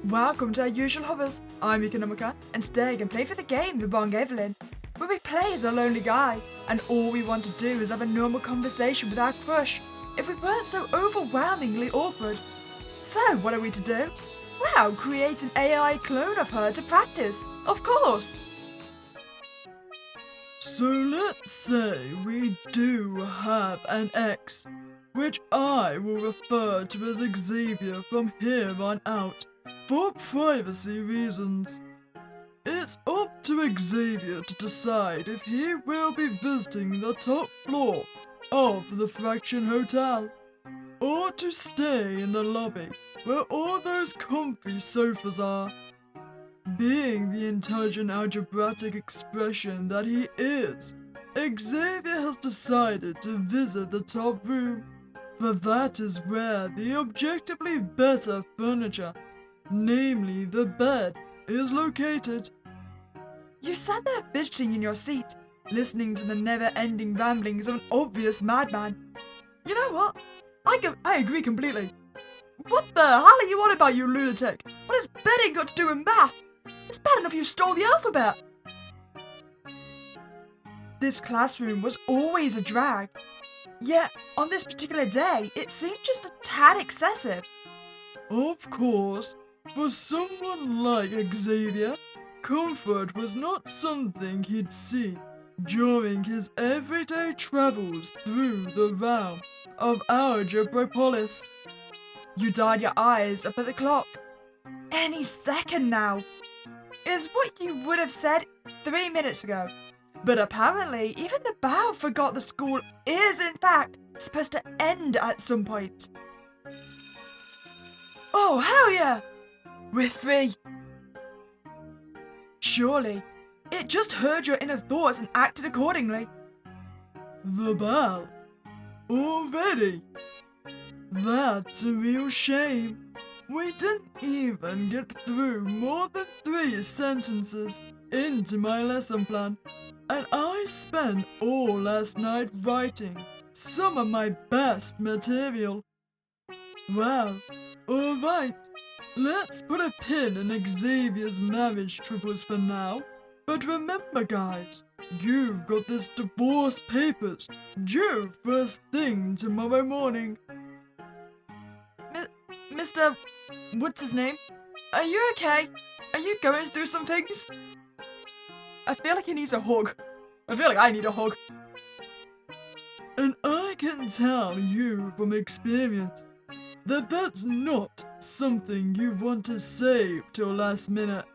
Welcome to our usual hovers. I'm Meeka Nomicon, and today I'm playing for the game The Wrong Evelyn, where we play as a lonely guy, and all we want to do is have a normal conversation with our crush, if we weren't so overwhelmingly awkward. So, what are we to do? Well, create an AI clone of her to practice, of course. So let's say we do have an ex, which I will refer to as Xavier from here on out, for privacy reasons. It's up to Xavier to decide if he will be visiting the top floor of the Fraction Hotel, or to stay in the lobby where all those comfy sofas are. Being the intelligent algebraic expression that he is, Xavier has decided to visit the top room, for that is where the objectively better furniture, namely the bed, is located. You sat there fidgeting in your seat, listening to the never-ending ramblings of an obvious madman. You know what? I agree completely. What the hell are you on about, you lunatic? What has betting got to do with math? It's bad enough you stole the alphabet. This classroom was always a drag. Yet, on this particular day, it seemed just a tad excessive. Of course, for someone like Xavier, comfort was not something he'd see during his everyday travels through the realm of Algebrapolis. You died your eyes up at the clock. Any second now is what you would have said 3 minutes ago. But apparently, even the bow forgot the school is, in fact, supposed to end at some point. Oh, hell yeah! We're free! Surely, it just heard your inner thoughts and acted accordingly. The bell? Already? That's a real shame. We didn't even get through more than 3 sentences into my lesson plan, and I spent all last night writing some of my best material. Well, alright, let's put a pin in Xavier's marriage troubles for now, but remember guys, you've got this divorce papers due first thing tomorrow morning. Mr. What's his name? Are you okay? Are you going through some things? I feel like he needs a hug. I feel like I need a hug. And I can tell you from experience that that's not something you want to save till last minute.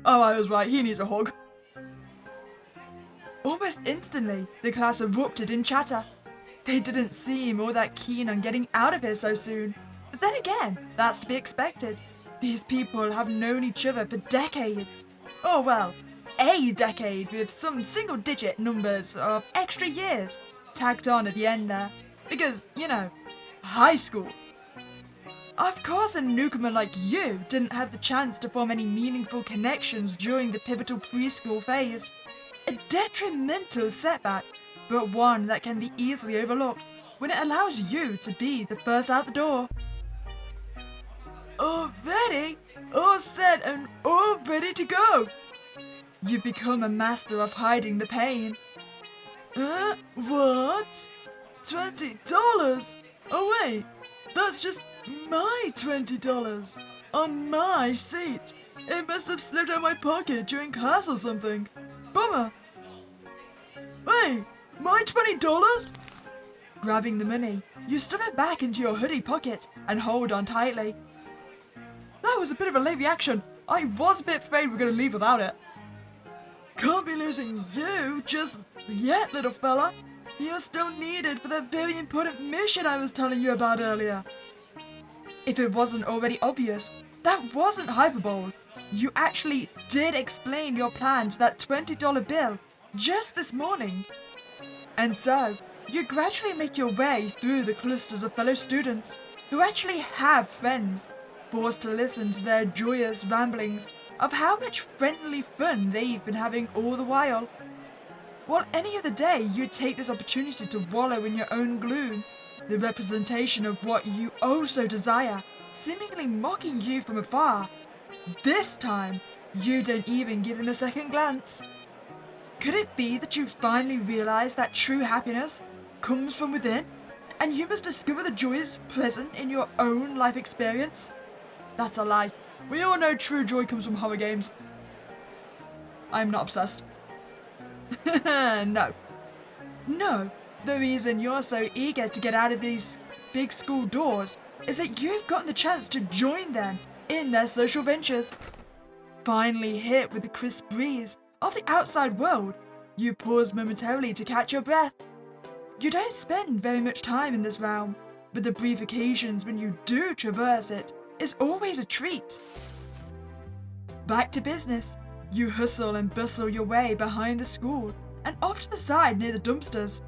Oh, I was right. He needs a hug. Almost instantly, the class erupted in chatter. They didn't seem all that keen on getting out of here so soon. But then again, that's to be expected. These people have known each other for decades. Oh well, a decade with some single-digit numbers of extra years tacked on at the end there. Because, you know, high school. Of course a newcomer like you didn't have the chance to form any meaningful connections during the pivotal preschool phase. A detrimental setback, but one that can be easily overlooked when it allows you to be the first out the door. Already? All set and all ready to go. You've become a master of hiding the pain. What? $20? Oh wait, that's just my $20 on my seat. It must have slipped out of my pocket during class or something. Bummer. Wait, my $20? Grabbing the money, you stuff it back into your hoodie pocket and hold on tightly. That was a bit of a late reaction. I was a bit afraid we were going to leave without it. Can't be losing you just yet, little fella. You're still needed for that very important mission I was telling you about earlier. If it wasn't already obvious, that wasn't hyperbole. You actually did explain your plan to that $20 bill just this morning. And so, you gradually make your way through the clusters of fellow students who actually have friends, forced to listen to their joyous ramblings of how much friendly fun they've been having all the while. While any other day you'd take this opportunity to wallow in your own gloom, the representation of what you oh so desire, seemingly mocking you from afar, This time, you don't even give them a second glance. Could it be that you finally realize that true happiness comes from within, and you must discover the joys present in your own life experience? That's a lie. We all know true joy comes from horror games. I'm not obsessed. No. No, the reason you're so eager to get out of these big school doors is that you've gotten the chance to join them in their social ventures. Finally hit with the crisp breeze of the outside world, you pause momentarily to catch your breath. You don't spend very much time in this realm, but the brief occasions when you do traverse it is always a treat. Back to business. You hustle and bustle your way behind the school and off to the side near the dumpsters.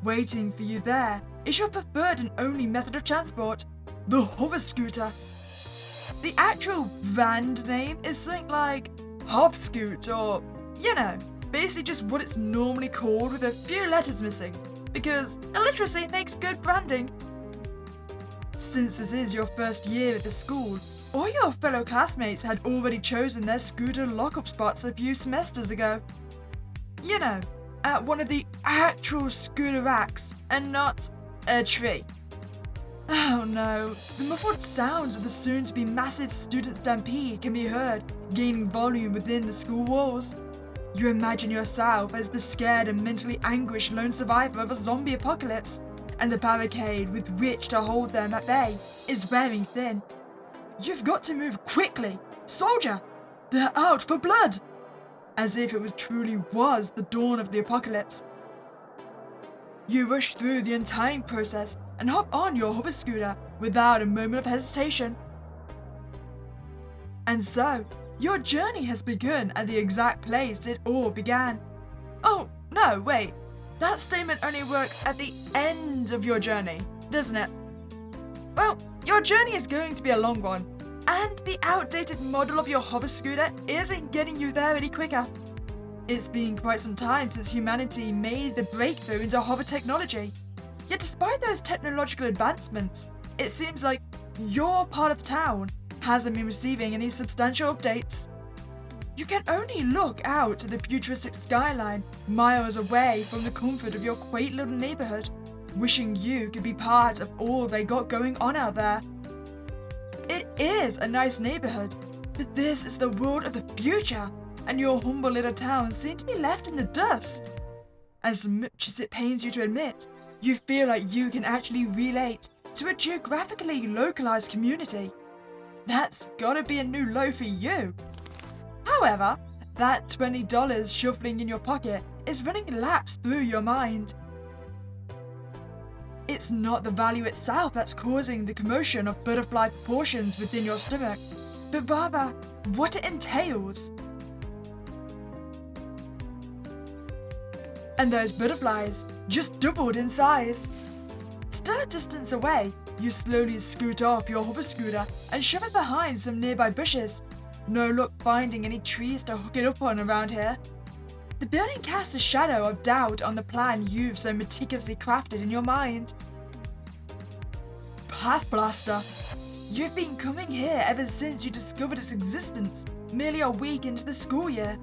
Waiting for you there is your preferred and only method of transport, the hover scooter. The actual brand name is something like Hopscoot or, basically just what it's normally called with a few letters missing, because illiteracy makes good branding. Since this is your first year at the school, all your fellow classmates had already chosen their scooter lockup spots a few semesters ago. At one of the actual scooter racks and not a tree. Oh no, the muffled sounds of the soon-to-be massive student stampede can be heard, gaining volume within the school walls. You imagine yourself as the scared and mentally anguished lone survivor of a zombie apocalypse, and the barricade with which to hold them at bay is wearing thin. You've got to move quickly! Soldier! They're out for blood! As if it truly was the dawn of the apocalypse. You rush through the untying process and hop on your hover scooter without a moment of hesitation. And so, your journey has begun at the exact place it all began. Oh, no, wait. That statement only works at the end of your journey, doesn't it? Well, your journey is going to be a long one, and the outdated model of your hover scooter isn't getting you there any quicker. It's been quite some time since humanity made the breakthrough into hover technology. Yet despite those technological advancements, it seems like your part of town hasn't been receiving any substantial updates. You can only look out at the futuristic skyline miles away from the comfort of your quaint little neighborhood, wishing you could be part of all they got going on out there. It is a nice neighborhood, but this is the world of the future, and your humble little town seems to be left in the dust. As much as it pains you to admit, you feel like you can actually relate to a geographically localized community. That's gotta be a new low for you. However, that $20 shuffling in your pocket is running laps through your mind. It's not the value itself that's causing the commotion of butterfly proportions within your stomach, but rather what it entails. And those butterflies just doubled in size. Still a distance away, you slowly scoot off your hover scooter and shove it behind some nearby bushes. No luck finding any trees to hook it up on around here. The building casts a shadow of doubt on the plan you've so meticulously crafted in your mind. Path Blaster. You've been coming here ever since you discovered its existence, merely a week into the school year.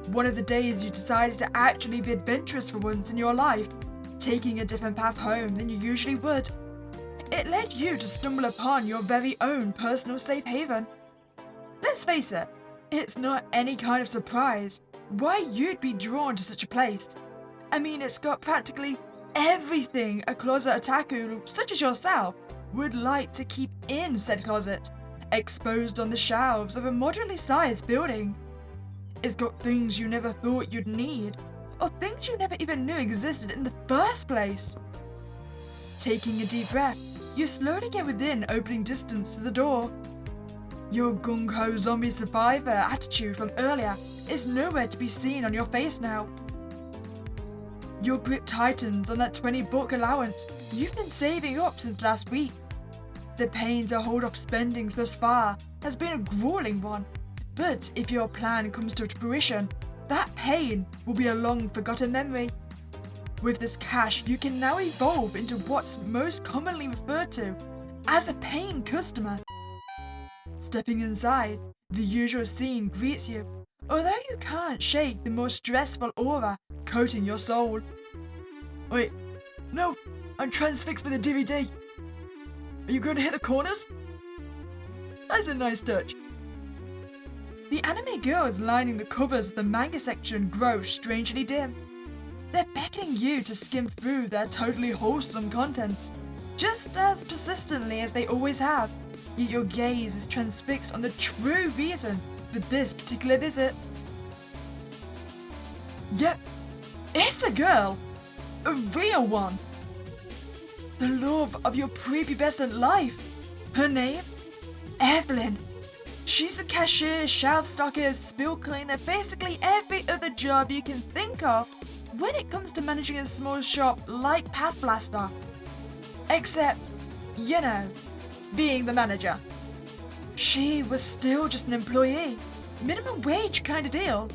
One of the days you decided to actually be adventurous for once in your life, taking a different path home than you usually would. It led you to stumble upon your very own personal safe haven. Let's face it, it's not any kind of surprise why you'd be drawn to such a place. I mean, it's got practically everything a closet otaku such as yourself would like to keep in said closet, exposed on the shelves of a moderately sized building. It's got things you never thought you'd need, or things you never even knew existed in the first place. Taking a deep breath, you slowly get within opening distance to the door. Your gung-ho zombie survivor attitude from earlier is nowhere to be seen on your face now. Your grip tightens on that $20 allowance you've been saving up since last week. The pain to hold off spending thus far has been a grueling one, but if your plan comes to fruition, that pain will be a long-forgotten memory. With this cash, you can now evolve into what's most commonly referred to as a paying customer. Stepping inside, The usual scene greets you, although you can't shake the more stressful aura coating your soul. Wait, no, I'm transfixed by the DVD. Are you going to hit the corners? That's a nice touch. The anime girls lining the covers of the manga section grow strangely dim. They're beckoning you to skim through their totally wholesome contents, just as persistently as they always have, yet your gaze is transfixed on the true reason for this particular visit. Yep, it's a girl, a real one. The love of your prepubescent life. Her name? Evelyn. She's the cashier, shelf stocker, spill cleaner, basically every other job you can think of when it comes to managing a small shop like Path Blaster. Except, you know, being the manager. She was still just an employee, minimum wage kind of deal.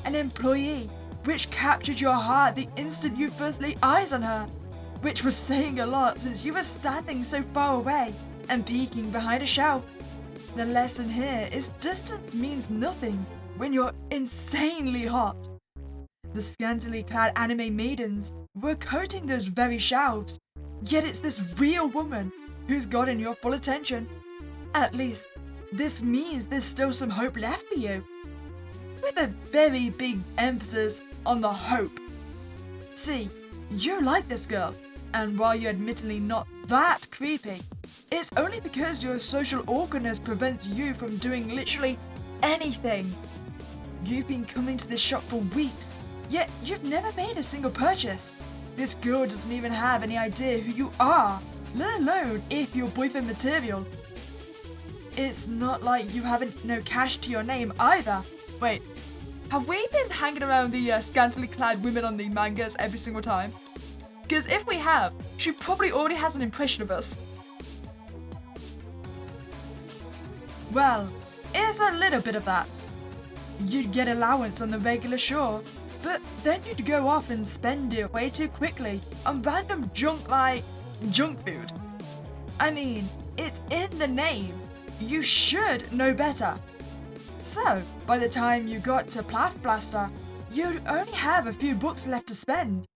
An employee which captured your heart the instant you first laid eyes on her, which was saying a lot since you were standing so far away and peeking behind a shelf. The lesson here is distance means nothing when you're insanely hot. The scantily clad anime maidens were coating those very shelves, yet it's this real woman who's gotten your full attention. At least, this means there's still some hope left for you. With a very big emphasis on the hope. See, you like this girl, and while you're admittedly not that creepy, it's only because your social awkwardness prevents you from doing literally anything. You've been coming to this shop for weeks, yet you've never made a single purchase. This girl doesn't even have any idea who you are, let alone if you're boyfriend material. It's not like you haven't no cash to your name either. Wait, have we been hanging around the scantily clad women on the mangas every single time? Because if we have, she probably already has an impression of us. Well, it's a little bit of that. You'd get allowance on the regular sure, but then you'd go off and spend it way too quickly on random junk like junk food. I mean, it's in the name. You should know better. So, by the time you got to Path Blaster, you'd only have a few bucks left to spend.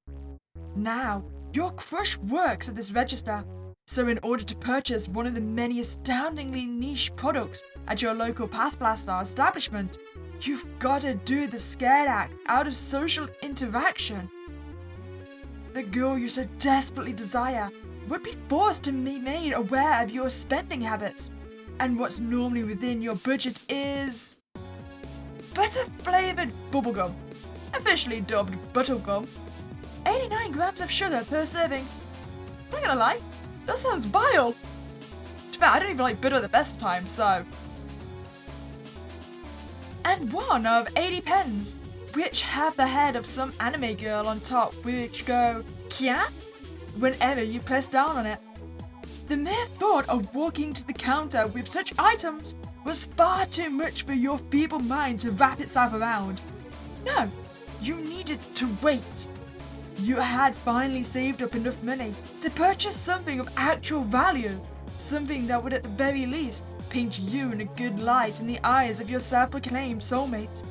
Now, your crush works at this register, so in order to purchase one of the many astoundingly niche products at your local Path Blaster establishment, you've got to do the scared act out of social interaction. The girl you so desperately desire would be forced to be made aware of your spending habits, and what's normally within your budget is butter-flavored bubblegum, officially dubbed Buttergum. 89 grams of sugar per serving. Not gonna lie, that sounds vile. To be fair, I don't even like butter the best of times, so. And one of 80 pens, which have the head of some anime girl on top, which go, Kya? Whenever you press down on it. The mere thought of walking to the counter with such items was far too much for your feeble mind to wrap itself around. No, you needed to wait. You had finally saved up enough money to purchase something of actual value, something that would at the very least paint you in a good light in the eyes of your self-proclaimed soulmate.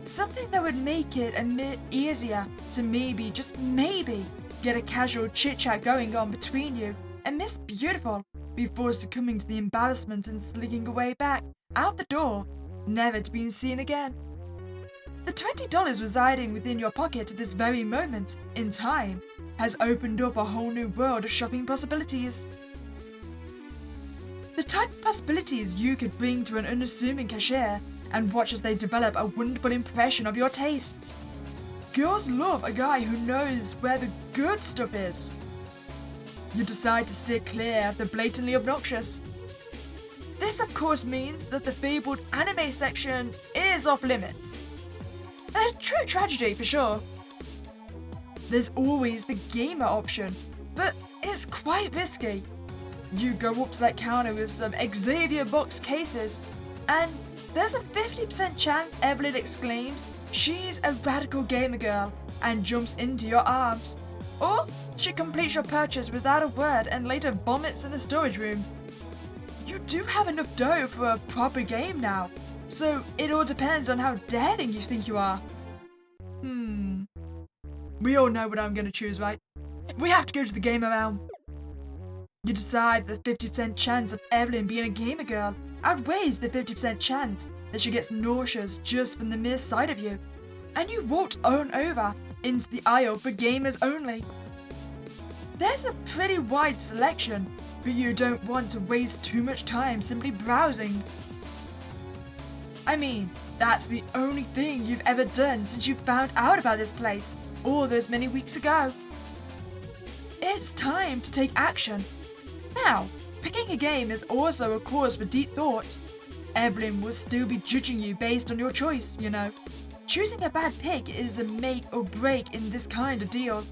Something that would make it a bit easier to maybe, just maybe, get a casual chit-chat going on between you and Miss Beautiful before succumbing to the embarrassment and slinking away back, out the door, never to be seen again. The $20 residing within your pocket at this very moment in time has opened up a whole new world of shopping possibilities. The type of possibilities you could bring to an unassuming cashier and watch as they develop a wonderful impression of your tastes. Girls love a guy who knows where the good stuff is. You decide to steer clear of the blatantly obnoxious. This of course means that the fabled anime section is off limits. A true tragedy for sure. There's always the gamer option, but it's quite risky. You go up to that counter with some Xavier box cases, and there's a 50% chance Evelyn exclaims she's a radical gamer girl and jumps into your arms. Or she completes your purchase without a word and later vomits in the storage room. You do have enough dough for a proper game now, So it all depends on how daring you think you are. We all know what I'm gonna choose, right? We have to go to the gamer realm. You decide the 50% chance of Evelyn being a gamer girl outweighs the 50% chance that she gets nauseous just from the mere sight of you. And you walked on over into the aisle for gamers only. There's a pretty wide selection, but you don't want to waste too much time simply browsing. I mean, that's the only thing you've ever done since you found out about this place all those many weeks ago. It's time to take action. Now, picking a game is also a cause for deep thought. Evelyn will still be judging you based on your choice, you know. Choosing a bad pick is a make or break in this kind of deal.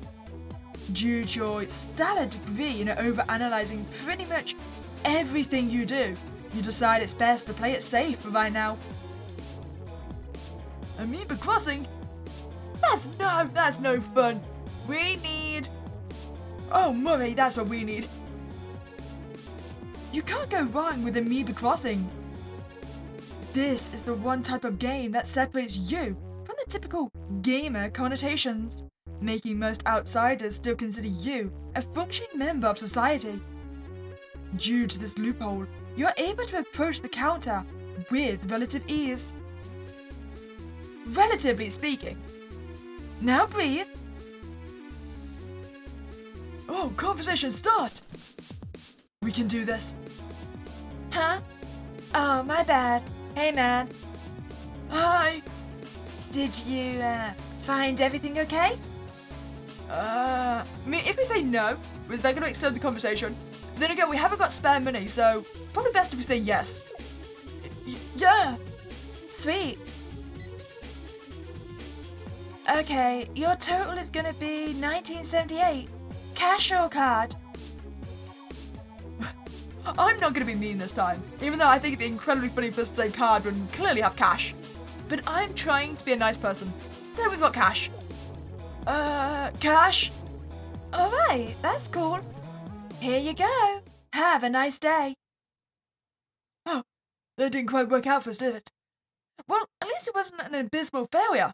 Due to your stellar degree in overanalyzing pretty much everything you do, you decide it's best to play it safe for right now. Amoeba Crossing? That's no fun. We need... Oh, Murray, that's what we need. You can't go wrong with Amoeba Crossing. This is the one type of game that separates you from the typical gamer connotations, making most outsiders still consider you a functioning member of society. Due to this loophole, you're able to approach the counter with relative ease. Relatively speaking. Now breathe. Oh, conversation start! We can do this. Huh? Oh, my bad. Hey, man. Hi. Did you, find everything okay? I mean, if we say no, is that going to extend the conversation? Then again, we haven't got spare money, so probably best if we say yes. Yeah. Sweet. Okay, your total is going to be $19.78. Cash or card? I'm not going to be mean this time, even though I think it'd be incredibly funny for us to say card when we clearly have cash. But I'm trying to be a nice person, so we've got cash. Cash? Alright, that's cool. Here you go. Have a nice day. Oh, that didn't quite work out for us, did it? Well, at least it wasn't an abysmal failure.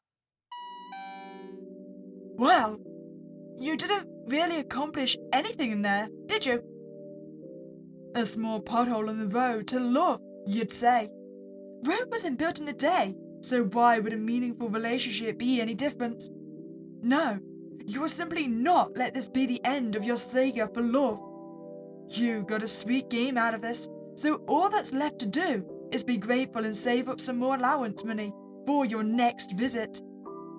Well, you didn't really accomplish anything in there, did you? A small pothole on the road to love, you'd say. Rome wasn't built in a day, so why would a meaningful relationship be any different? No, you will simply not let this be the end of your saga for love. You got a sweet game out of this, so all that's left to do is be grateful and save up some more allowance money for your next visit.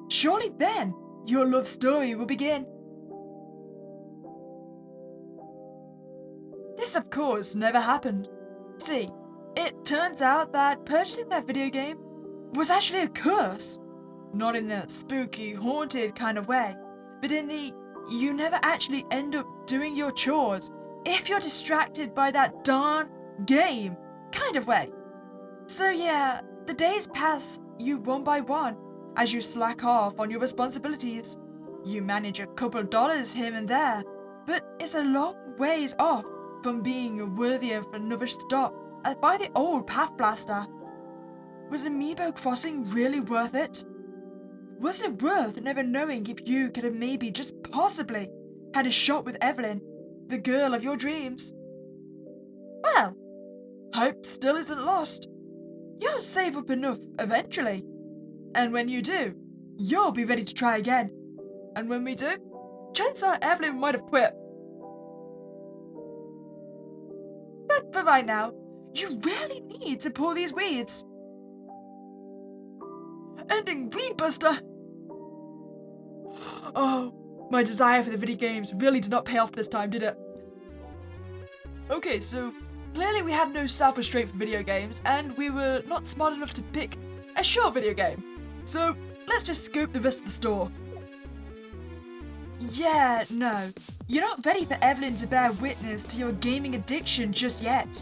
Surely then, your love story will begin. This, of course, never happened. See, it turns out that purchasing that video game was actually a curse. Not in the spooky, haunted kind of way, but in the you never actually end up doing your chores if you're distracted by that darn game kind of way. So yeah, the days pass you one by one as you slack off on your responsibilities. You manage a couple dollars here and there, but it's a long ways off from being worthy of another stop by the old Path Blaster. Was Amoeba Crossing really worth it? Was it worth never knowing if you could have maybe just possibly had a shot with Evelyn, the girl of your dreams? Well, hope still isn't lost. You'll save up enough eventually. And when you do, you'll be ready to try again. And when we do, chances are Evelyn might have quit. But for right now, you really need to pull these weeds. Ending Weed Buster! Oh, my desire for the video games really did not pay off this time, did it? Okay, so clearly we have no self-restraint for video games, and we were not smart enough to pick a short video game. So let's just scope the rest of the store. Yeah, no. You're not ready for Evelyn to bear witness to your gaming addiction just yet.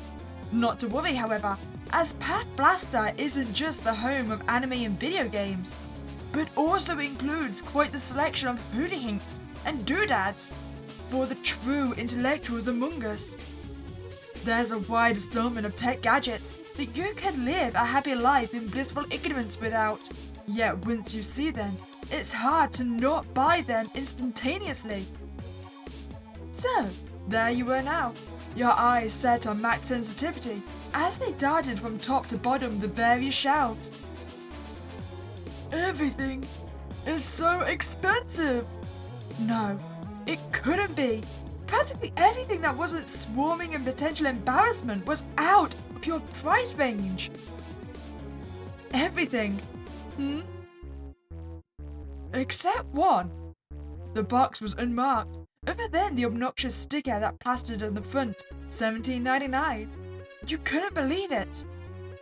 Not to worry, however, as Path Blaster isn't just the home of anime and video games, but also includes quite the selection of hooty-hinks and doodads for the true intellectuals among us. There's a wide assortment of tech gadgets, that you could live a happy life in blissful ignorance without. Yet once you see them, it's hard to not buy them instantaneously. So, there you were now, your eyes set on max sensitivity as they darted from top to bottom of the various shelves. Everything is so expensive. No, it couldn't be. Practically everything that wasn't swarming in potential embarrassment was out of your price range. Everything. Except one. The box was unmarked, other than the obnoxious sticker that plastered on the front, $17.99. You couldn't believe it.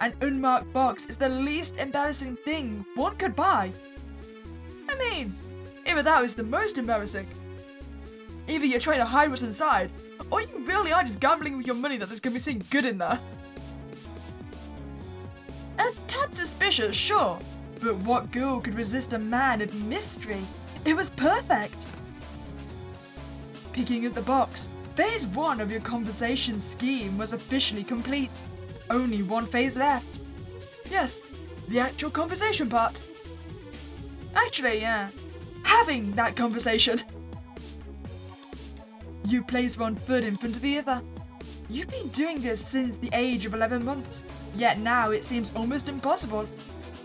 An unmarked box is the least embarrassing thing one could buy. I mean, either that is the most embarrassing. Either you're trying to hide what's inside, or you really are just gambling with your money that there's going to be something good in there. A tad suspicious, sure, but what girl could resist a man of mystery? It was perfect. Picking up the box, phase 1 of your conversation scheme was officially complete. Only one phase left. Yes, the actual conversation part. Actually, having that conversation. You place one foot in front of the other. You've been doing this since the age of 11 months, yet now it seems almost impossible.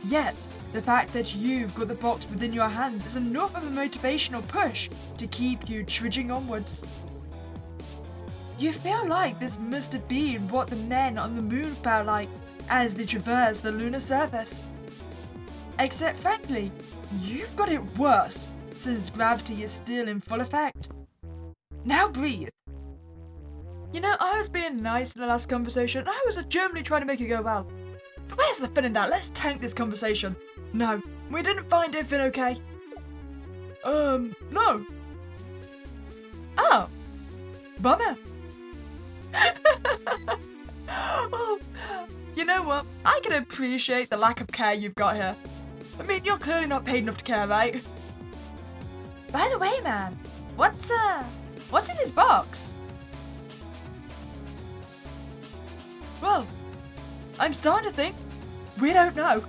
Yet, the fact that you've got the box within your hands is enough of a motivational push to keep you trudging onwards. You feel like this must have been what the men on the moon felt like as they traversed the lunar surface. Except frankly, you've got it worse, since gravity is still in full effect. Now breathe. You know, I was being nice in the last conversation. I was genuinely trying to make it go well. But where's the fun in that? Let's tank this conversation. No, we didn't find everything okay. No. Oh. Bummer. Oh, you know what? I can appreciate the lack of care you've got here. I mean, you're clearly not paid enough to care, right? By the way, man, what's in his box? Well, I'm starting to think we don't know.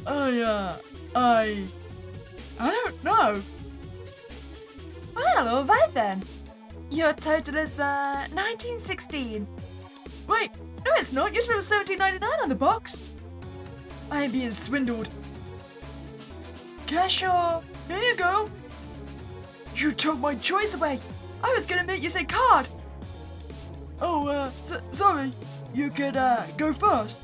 I don't know. Well, alright then. Your total is, 1916. Wait, no it's not. You said it was $17.99 on the box. I am being swindled. Cash or... Here you go. You took my choice away. I was gonna make you say card. Oh, sorry. You could, go first.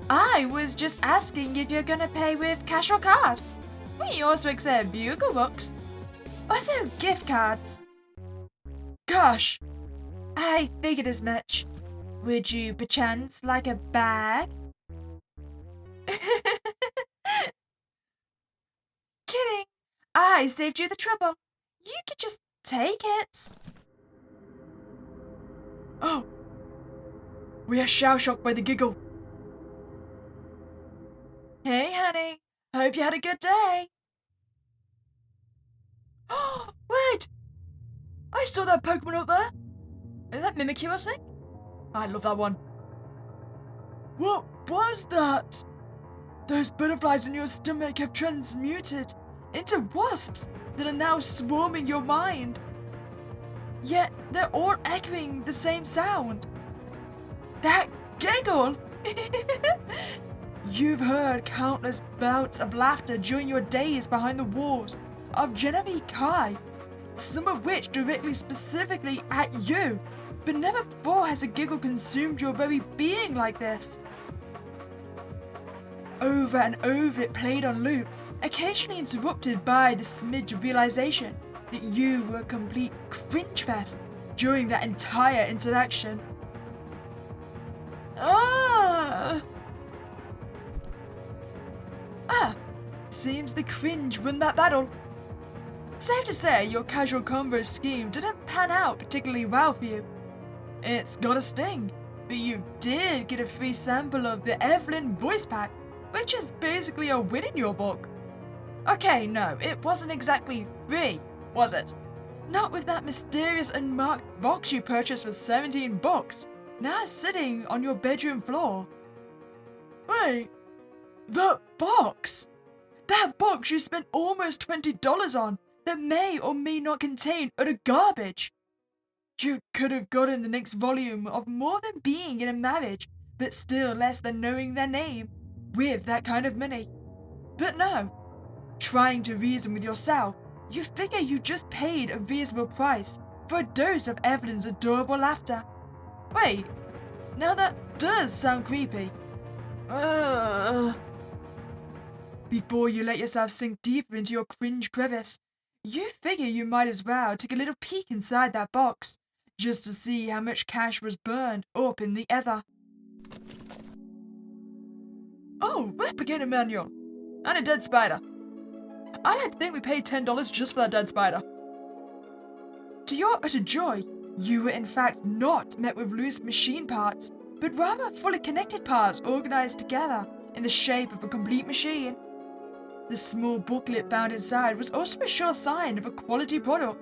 I was just asking if you're gonna pay with cash or card. We also accept bugle books. Also gift cards. Cash. I figured as much. Would you perchance like a bag? Kidding. I saved you the trouble. You could just take it. Oh. We are shell-shocked by the giggle. Hey, honey. Hope you had a good day. Wait! I saw that Pokemon up there. Is that Mimikyu or something? I love that one. What was that? Those butterflies in your stomach have transmuted into wasps that are now swarming your mind. Yet they're all echoing the same sound. That giggle! You've heard countless bouts of laughter during your days behind the walls of Genevieve Kai, some of which directly specifically at you, but never before has a giggle consumed your very being like this. Over and over it played on loop, occasionally interrupted by the smidge realization that you were a complete cringe fest during that entire interaction. Seems the cringe won that battle. Safe to say your casual convo scheme didn't pan out particularly well for you. It's got a sting, but you did get a free sample of the Evelyn voice pack, which is basically a win in your book. Okay, no, it wasn't exactly free, was it? Not with that mysterious unmarked box you purchased for $17, now sitting on your bedroom floor. Wait, that box? That box you spent almost $20 on that may or may not contain utter garbage. You could have gotten the next volume of More Than Being in a Marriage, but still less than knowing their name, with that kind of money. But no, trying to reason with yourself, you figure you just paid a reasonable price for a dose of Evelyn's adorable laughter. Wait, now that does sound creepy. Before you let yourself sink deeper into your cringe crevice, you figure you might as well take a little peek inside that box, just to see how much cash was burned up in the ether. Oh, replicator manual! And a dead spider. I like to think we paid $10 just for that dead spider. To your utter joy, you were in fact not met with loose machine parts, but rather fully connected parts organized together in the shape of a complete machine. The small booklet found inside was also a sure sign of a quality product.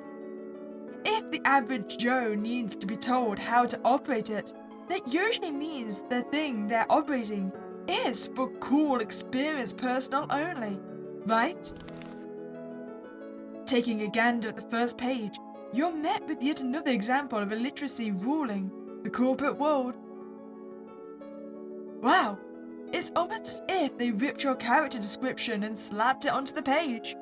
If the average Joe needs to be told how to operate it, that usually means the thing they're operating is for cool, experienced personnel only, right? Taking a gander at the first page, you're met with yet another example of illiteracy ruling the corporate world. Wow, it's almost as if they ripped your character description and slapped it onto the page.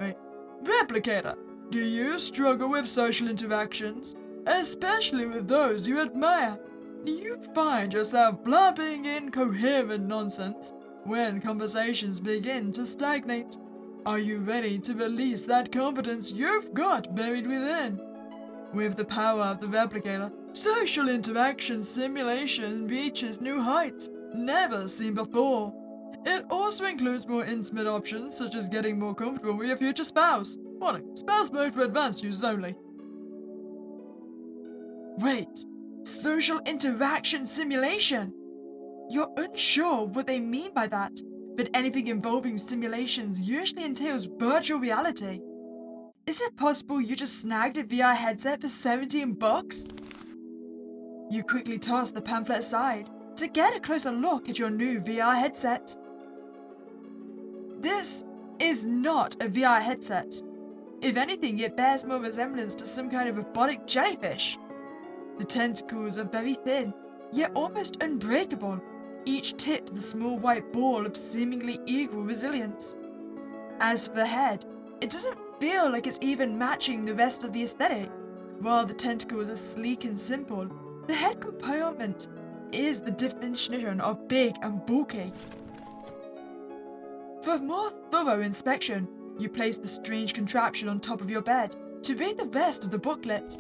Right. Replicator, do you struggle with social interactions, especially with those you admire? Do you find yourself blabbing incoherent nonsense when conversations begin to stagnate? Are you ready to release that confidence you've got buried within? With the power of the replicator, social interaction simulation reaches new heights never seen before. It also includes more intimate options, such as getting more comfortable with your future spouse. Warning, spouse mode for advanced users only. Wait, social interaction simulation? You're unsure what they mean by that, but anything involving simulations usually entails virtual reality. Is it possible you just snagged a VR headset for $17? You quickly toss the pamphlet aside to get a closer look at your new VR headset. This is not a VR headset. If anything, it bears more resemblance to some kind of robotic jellyfish. The tentacles are very thin, yet almost unbreakable, each tipped with a small white ball of seemingly equal resilience. As for the head, it doesn't feel like it's even matching the rest of the aesthetic. While the tentacles are sleek and simple, the head compartment is the definition of big and bulky. For a more thorough inspection, you place the strange contraption on top of your bed to read the rest of the booklet.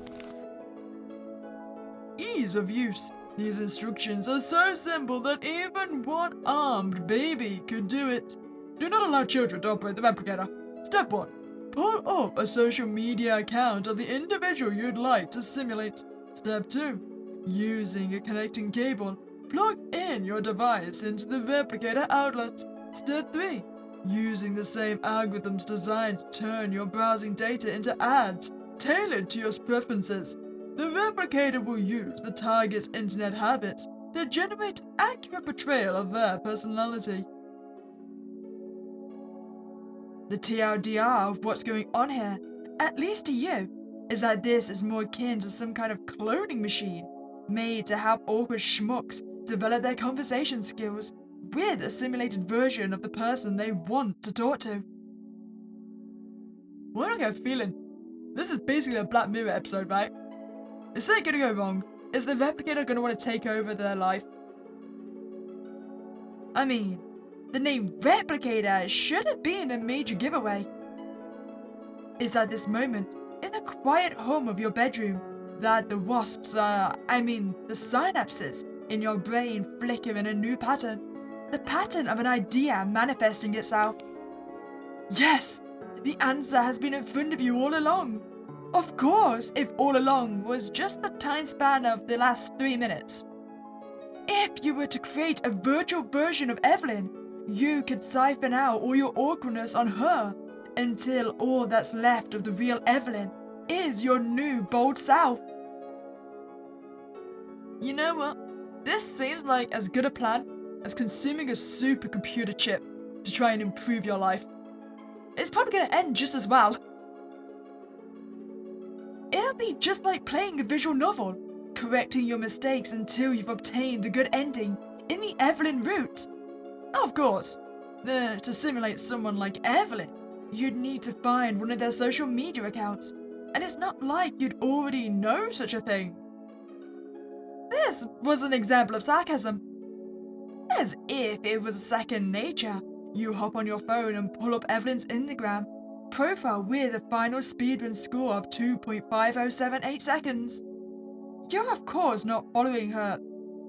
Ease of use. These instructions are so simple that even one armed baby could do it. Do not allow children to operate the replicator. Step 1. Pull up a social media account of the individual you'd like to simulate. Step 2. Using a connecting cable, plug in your device into the replicator outlet. Step 3. Using the same algorithms designed to turn your browsing data into ads tailored to your preferences, the replicator will use the target's internet habits to generate an accurate portrayal of their personality. The TLDR of what's going on here, at least to you, is that this is more akin to some kind of cloning machine made to help awkward schmucks develop their conversation skills with a simulated version of the person they want to talk to. What do I get a feeling? This is basically a Black Mirror episode, right? Is something gonna go wrong? Is the replicator gonna want to take over their life? I mean, the name Replicator should have been a major giveaway. It's at this moment, in the quiet hum of your bedroom, that the the synapses in your brain flicker in a new pattern. The pattern of an idea manifesting itself. Yes, the answer has been in front of you all along. Of course, if all along was just the time span of the last 3 minutes. If you were to create a virtual version of Evelyn, you could siphon out all your awkwardness on her until all that's left of the real Evelyn is your new bold self. You know what? This seems like as good a plan as consuming a supercomputer chip to try and improve your life. It's probably going to end just as well. It'll be just like playing a visual novel, correcting your mistakes until you've obtained the good ending in the Evelyn route. Of course, to simulate someone like Evelyn, you'd need to find one of their social media accounts, and it's not like you'd already know such a thing. This was an example of sarcasm. As if it was second nature. You hop on your phone and pull up Evelyn's Instagram profile with a final speedrun score of 2.5078 seconds. You're of course not following her.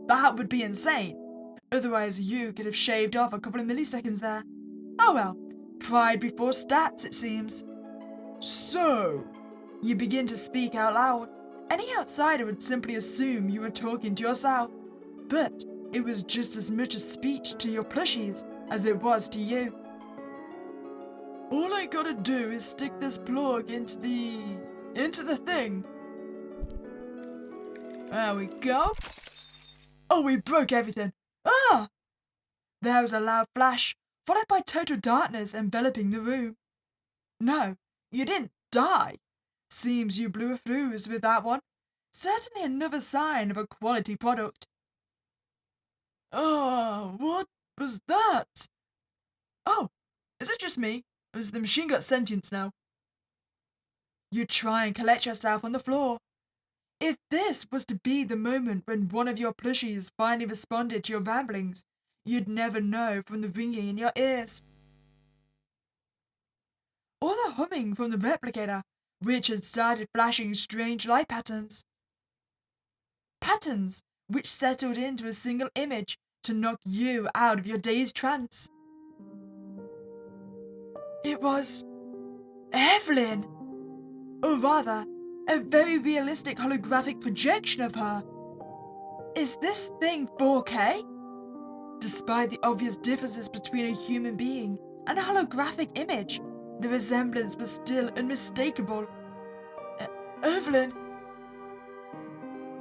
That would be insane. Otherwise you could have shaved off a couple of milliseconds there. Oh well, pride before stats it seems. So, you begin to speak out loud. Any outsider would simply assume you were talking to yourself. But it was just as much a speech to your plushies as it was to you. All I gotta do is stick this plug into the thing. There we go. Oh, we broke everything. Ah! There was a loud flash, followed by total darkness enveloping the room. No, you didn't die. Seems you blew a fuse with that one. Certainly another sign of a quality product. What was that? Oh, is it just me? Or has the machine got sentience now? You try and collect yourself on the floor. If this was to be the moment when one of your plushies finally responded to your ramblings, you'd never know from the ringing in your ears. Or the humming from the replicator, which had started flashing strange light patterns. Patterns which settled into a single image to knock you out of your dazed trance. It was Evelyn, or rather, a very realistic holographic projection of her. Is this thing 4K? Despite the obvious differences between a human being and a holographic image, the resemblance was still unmistakable. Evelyn?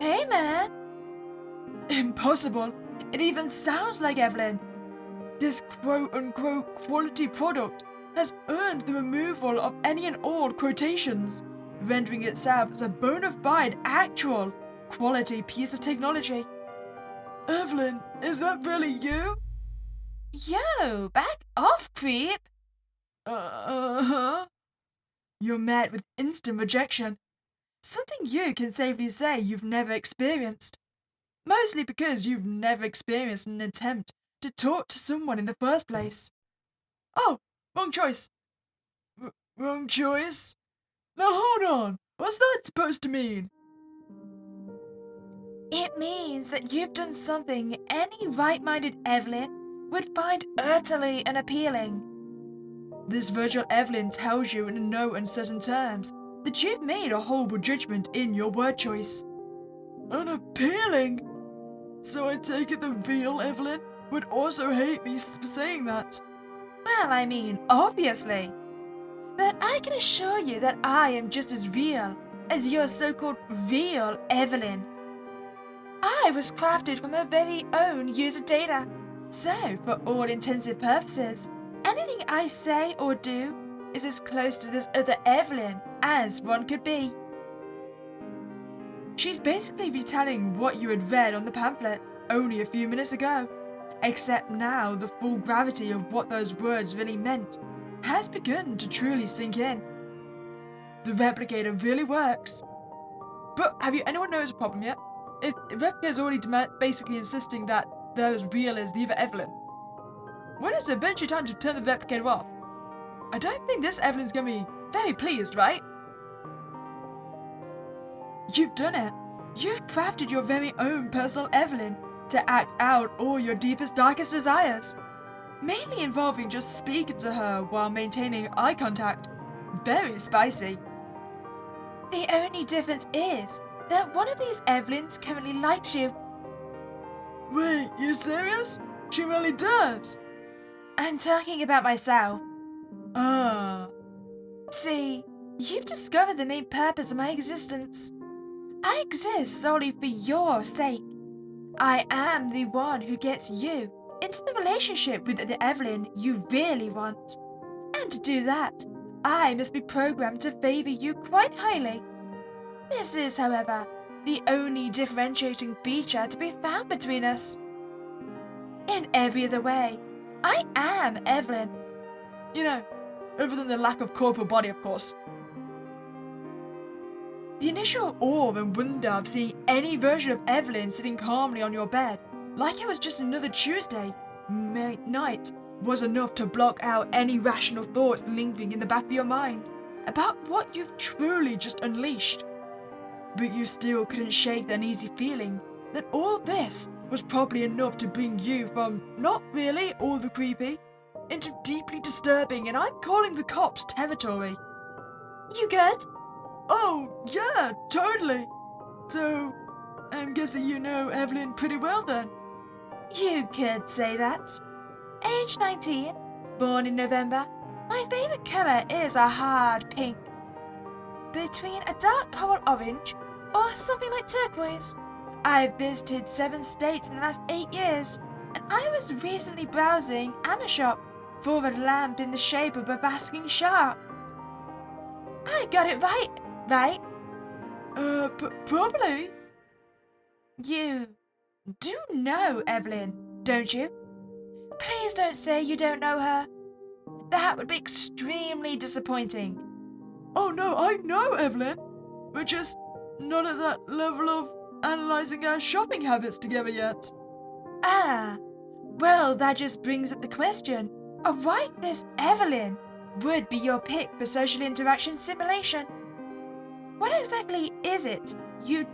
Hey, man! Impossible! It even sounds like Evelyn! This quote-unquote quality product has earned the removal of any and all quotations, rendering itself as a bona fide, actual, quality piece of technology. Evelyn, is that really you? Yo, back off, creep! Uh-huh. You're met with instant rejection. Something you can safely say you've never experienced. Mostly because you've never experienced an attempt to talk to someone in the first place. Oh, wrong choice. Wrong choice? Now hold on, what's that supposed to mean? It means that you've done something any right-minded Evelyn would find utterly unappealing. This virtual Evelyn tells you in no uncertain terms that you've made a horrible judgment in your word choice. Unappealing? So I take it the real Evelyn would also hate me for saying that? Well, I mean, obviously. But I can assure you that I am just as real as your so-called real Evelyn. I was crafted from her very own user data. So, for all intensive purposes, anything I say or do is as close to this other Evelyn as one could be. She's basically retelling what you had read on the pamphlet only a few minutes ago, except now the full gravity of what those words really meant has begun to truly sink in. The replicator really works. But have anyone noticed a problem yet? If replicator is already basically insisting that they're as real as the other Evelyn, when it's eventually time to turn the replicator off, I don't think this Evelyn's gonna be very pleased, right? You've done it. You've crafted your very own personal Evelyn to act out all your deepest, darkest desires, mainly involving just speaking to her while maintaining eye contact. Very spicy. The only difference is that one of these Evelyns currently likes you. Wait, you serious? She really does? I'm talking about myself. Ah. See, You've discovered the main purpose of my existence. I exist solely for your sake. I am the one who gets you into the relationship with the Evelyn you really want. And to do that, I must be programmed to favor you quite highly. This is, however, the only differentiating feature to be found between us. In every other way, I am Evelyn. You know, other than the lack of corporal body, of course. The initial awe and wonder of seeing any version of Evelyn sitting calmly on your bed, like it was just another Tuesday night, was enough to block out any rational thoughts lingering in the back of your mind about what you've truly just unleashed. But you still couldn't shake the uneasy feeling that all this was probably enough to bring you from not really all the creepy into deeply disturbing, and I'm calling the cops territory. You good? Oh, yeah, totally. So, I'm guessing you know Evelyn pretty well then? You could say that. Age 19, born in November. My favorite color is a hard pink. Between a dark coral orange or something like turquoise. I've visited 7 states in the last 8 years, and I was recently browsing Amashop for a lamp in the shape of a basking shark. I got it right? Probably. You do know Evelyn, don't you? Please don't say you don't know her. That would be extremely disappointing. Oh no, I know Evelyn. We're just not at that level of analysing our shopping habits together yet. Ah, well, that just brings up the question of why this Evelyn would be your pick for social interaction simulation. What exactly is it you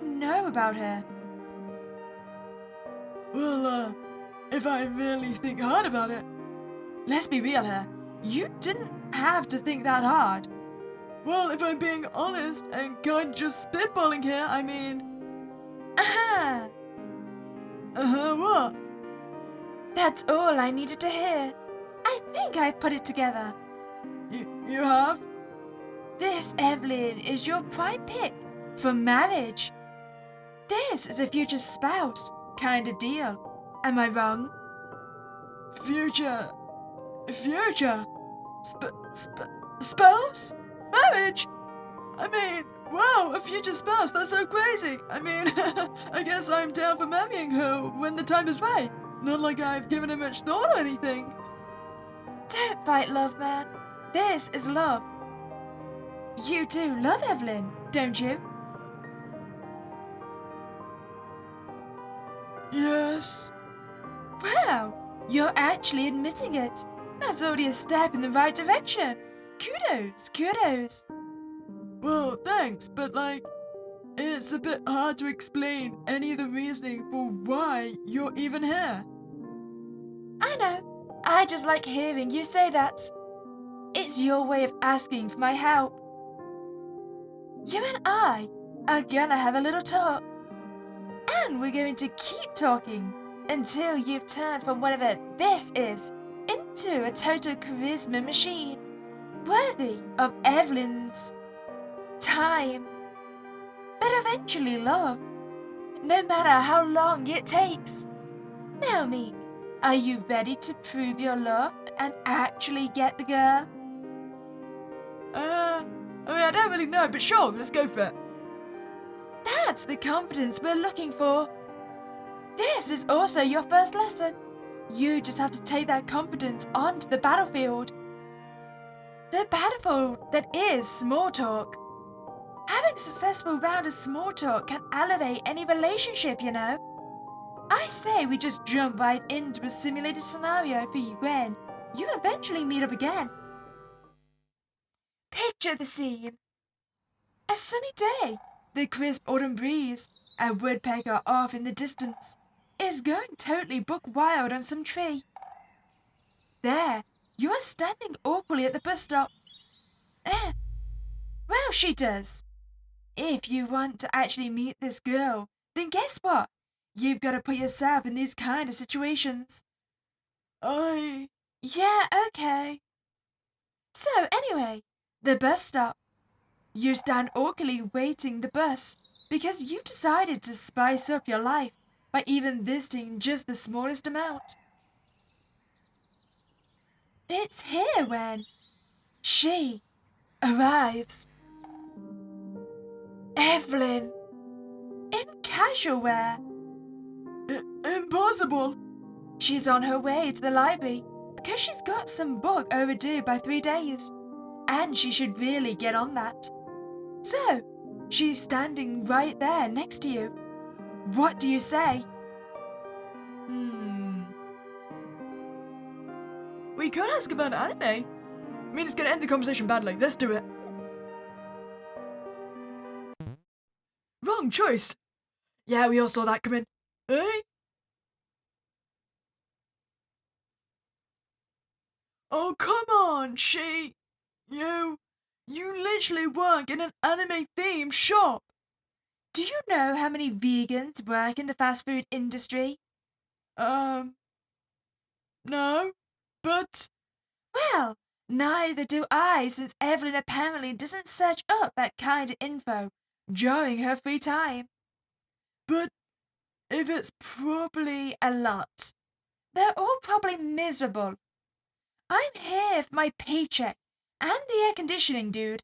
know about her? Well, if I really think hard about it. Let's be real here. You didn't have to think that hard. Well, if I'm being honest and kind of just spitballing here, I mean... Aha! What? That's all I needed to hear. I think I've put it together. You have? This Evelyn is your prime pick for marriage. This is a future spouse kind of deal. Am I wrong? Future? Spouse? Marriage? I mean, wow, a future spouse, that's so crazy. I mean, I guess I'm down for marrying her when the time is right. Not like I've given it much thought or anything. Don't fight love, man. This is love. You do love Evelyn, don't you? Yes. Wow, you're actually admitting it. That's already a step in the right direction. Kudos. Well, thanks, but it's a bit hard to explain any of the reasoning for why you're even here. I know. I just like hearing you say that. It's your way of asking for my help. You and I are gonna have a little talk. And we're going to keep talking until you've turned from whatever this is into a total charisma machine, worthy of Evelyn's time. But eventually love, no matter how long it takes. Now, Meek, are you ready to prove your love and actually get the girl? I don't really know, but sure, let's go for it. That's the confidence we're looking for. This is also your first lesson. You just have to take that confidence onto the battlefield. The battlefield that is small talk. Having a successful round of small talk can elevate any relationship, you know. I say we just jump right into a simulated scenario for you when you eventually meet up again. Picture the scene. A sunny day, the crisp autumn breeze, a woodpecker off in the distance, is going totally buck wild on some tree. There, you are standing awkwardly at the bus stop. Well, she does. If you want to actually meet this girl, then guess what? You've got to put yourself in these kind of situations. Yeah, okay. So anyway, The bus stop. You stand awkwardly waiting the bus because you decided to spice up your life by even visiting just the smallest amount. It's here when she arrives. Evelyn, in casual wear. Impossible! She's on her way to the library because she's got some book overdue by 3 days, and she should really get on that. So, she's standing right there next to you. What do you say? We could ask about anime. I mean, it's gonna end the conversation badly. Let's do it. Wrong choice. Yeah, we all saw that coming. Eh? Oh, come on, You literally work in an anime-themed shop. Do you know how many vegans work in the fast food industry? No, but... Well, neither do I, since Evelyn apparently doesn't search up that kind of info during her free time. But if it's Probably a lot. They're all probably miserable. I'm here for my paycheck and the air conditioning, dude.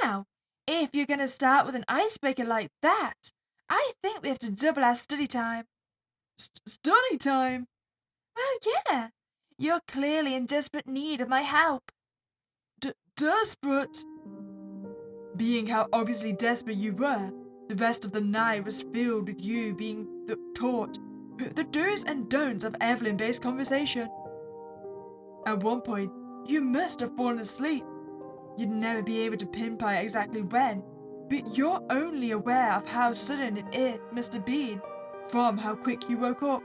Now, if you're gonna start with an icebreaker like that, I think we have to double our study time. Study time? Well, yeah. You're clearly in desperate need of my help. Desperate? Being how obviously desperate you were, the rest of the night was filled with you being taught the do's and don'ts of Evelyn-based conversation. At one point, you must have fallen asleep. You'd never be able to pinpoint exactly when, but you're only aware of how sudden it must have been from how quick you woke up.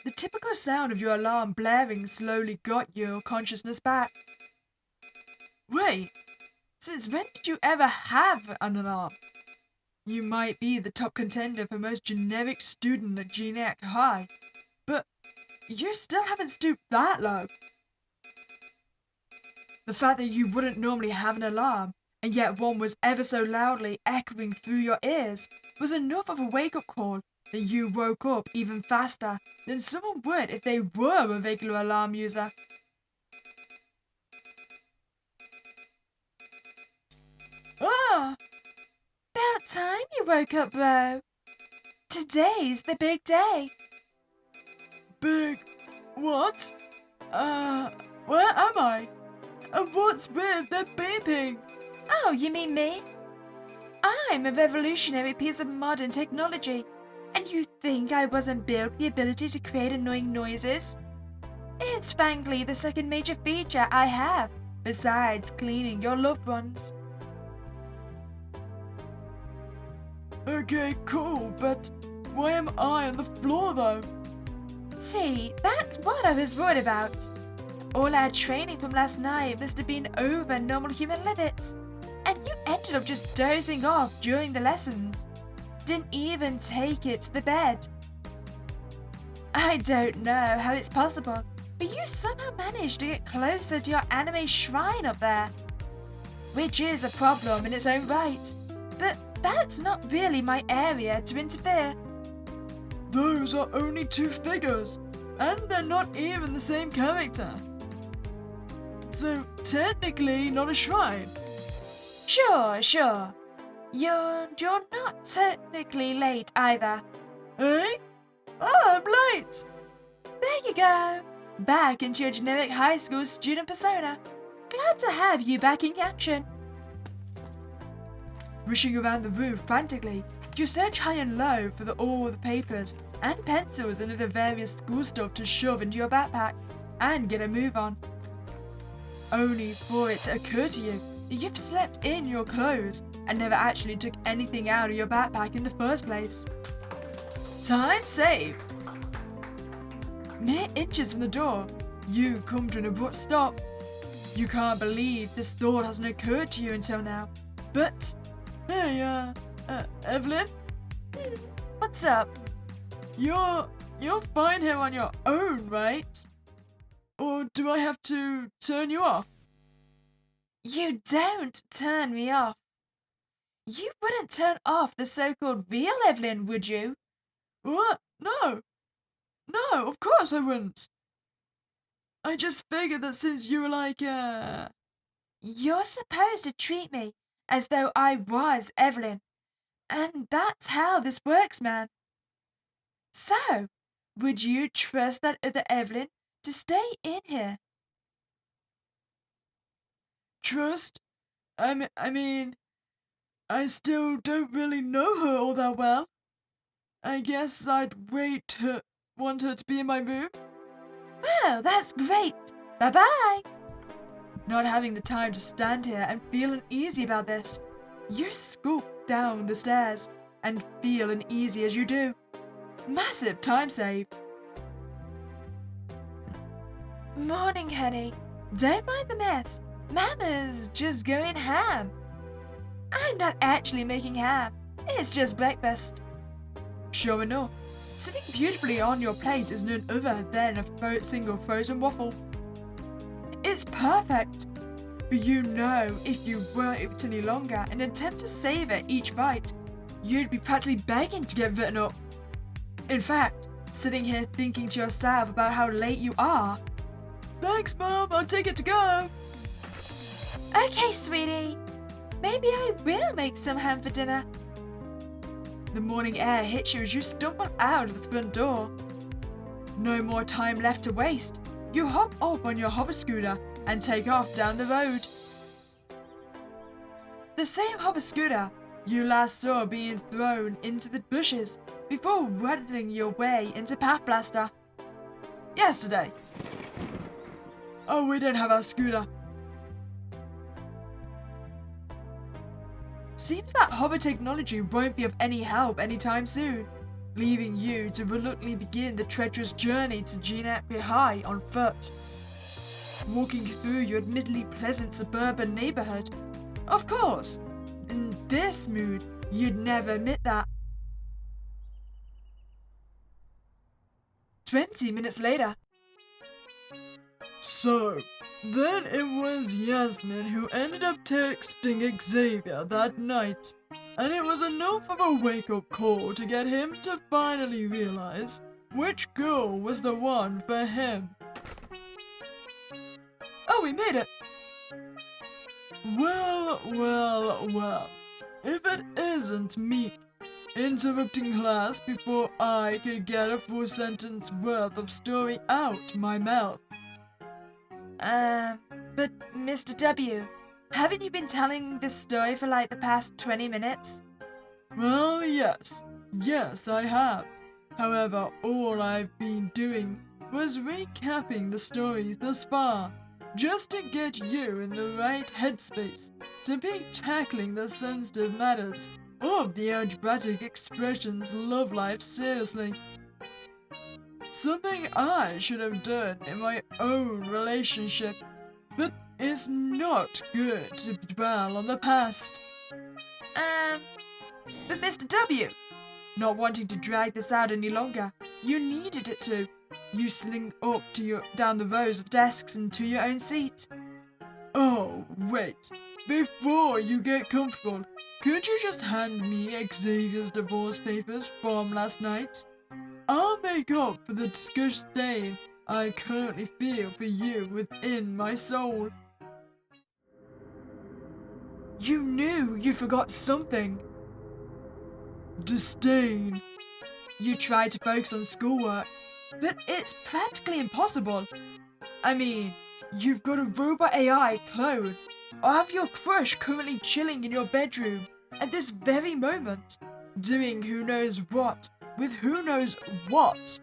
The typical sound of your alarm blaring slowly got your consciousness back. Wait, since when did you ever have an alarm? You might be the top contender for most generic student at Generic High, but you still haven't stooped that low. The fact that you wouldn't normally have an alarm, and yet one was ever so loudly echoing through your ears, was enough of a wake-up call that you woke up even faster than someone would if they were a regular alarm user. Ah! About time you woke up, bro. Today's the big day. Big... what? Where am I? And what's with the beeping? Oh, you mean me? I'm a revolutionary piece of modern technology, and you think I wasn't built with the ability to create annoying noises? It's frankly the second major feature I have, besides cleaning your loved ones. Okay, cool, but why am I on the floor though? See, that's what I was worried about. All our training from last night must have been over normal human limits, and you ended up just dozing off during the lessons. Didn't even take it to the bed. I don't know how it's possible, but you somehow managed to get closer to your anime shrine up there. Which is a problem in its own right, but that's not really my area to interfere. Those are only two figures, and they're not even the same character. So, technically not a shrine. Sure. You're not technically late either. Eh? Oh, I'm late! There you go. Back into your generic high school student persona. Glad to have you back in action. Rushing around the room frantically, you search high and low for all the papers and pencils and other various school stuff to shove into your backpack and get a move on. Only for it to occur to you that you've slept in your clothes and never actually took anything out of your backpack in the first place. Time saved! Mere inches from the door, you come to an abrupt stop. You can't believe this thought hasn't occurred to you until now, but... Hey, Evelyn? What's up? You're fine here on your own, right? Or do I have to turn you off? You don't turn me off. You wouldn't turn off the so-called real Evelyn, would you? What? No, of course I wouldn't. I just figured that since you were like, You're supposed to treat me as though I was Evelyn. And that's how this works, man. So, would you trust that other Evelyn to stay in here? trust? I mean, I still don't really know her all that well. I guess I'd want her to be in my room. Well, that's great. Bye-bye. Not having the time to stand here and feel uneasy about this, you scoop down the stairs and feel uneasy as you do. Massive time save. Morning, honey. Don't mind the mess. Mama's just going ham. I'm not actually making ham. It's just breakfast. Sure enough, sitting beautifully on your plate is none other than a single frozen waffle. It's perfect. But you know, if you wait any longer and attempt to savor each bite, you'd be practically begging to get written up. In fact, sitting here thinking to yourself about how late you are. Thanks, Mom. I'll take it to go. Okay, sweetie. Maybe I will make some ham for dinner. The morning air hits you as you stumble out of the front door. No more time left to waste. You hop up on your hover scooter and take off down the road. The same hover scooter you last saw being thrown into the bushes before waddling your way into Path Blaster. Yesterday. Oh, we don't have our scooter. Seems that hover technology won't be of any help anytime soon, leaving you to reluctantly begin the treacherous journey to Genetic High on foot. Walking through your admittedly pleasant suburban neighborhood. Of course, in this mood, you'd never admit that. 20 minutes later. So, then it was Yasmin who ended up texting Xavier that night, and it was enough of a wake-up call to get him to finally realize which girl was the one for him. Oh, we made it! Well, if it isn't Meek interrupting class before I could get a full sentence worth of story out my mouth. But Mr. W, haven't you been telling this story for like the past 20 minutes? Well, yes, I have. However, all I've been doing was recapping the story thus far, just to get you in the right headspace to be tackling the sensitive matters of the algebraic expressions love life seriously. Something I should have done in my own relationship, but it's not good to dwell on the past. But Mr. W, not wanting to drag this out any longer, you needed it to. You slink up to down the rows of desks and to your own seat. Oh, wait. Before you get comfortable, could you just hand me Xavier's divorce papers from last night? I'll make up for the disgusting I currently feel for you within my soul. You knew you forgot something. Disdain. You tried to focus on schoolwork, but it's practically impossible. I mean, you've got a robot AI clone, or have your crush currently chilling in your bedroom at this very moment, doing who knows what with who knows what.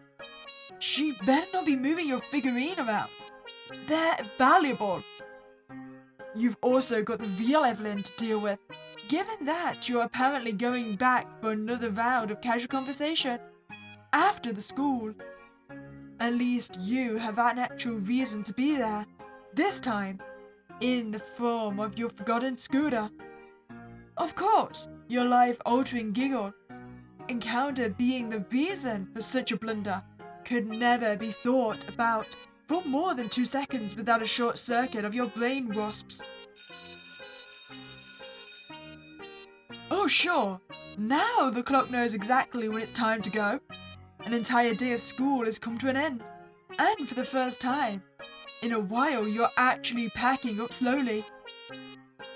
She better not be moving your figurine around. They're valuable. You've also got the real Evelyn to deal with, given that you're apparently going back for another round of casual conversation after the school. At least you have an actual reason to be there, this time in the form of your forgotten scooter. Of course, your life-altering giggle. encounter being the reason for such a blunder could never be thought about for more than 2 seconds without a short circuit of your brain wasps. Oh sure, now the clock knows exactly when it's time to go. An entire day of school has come to an end, and for the first time in a while you're actually packing up slowly.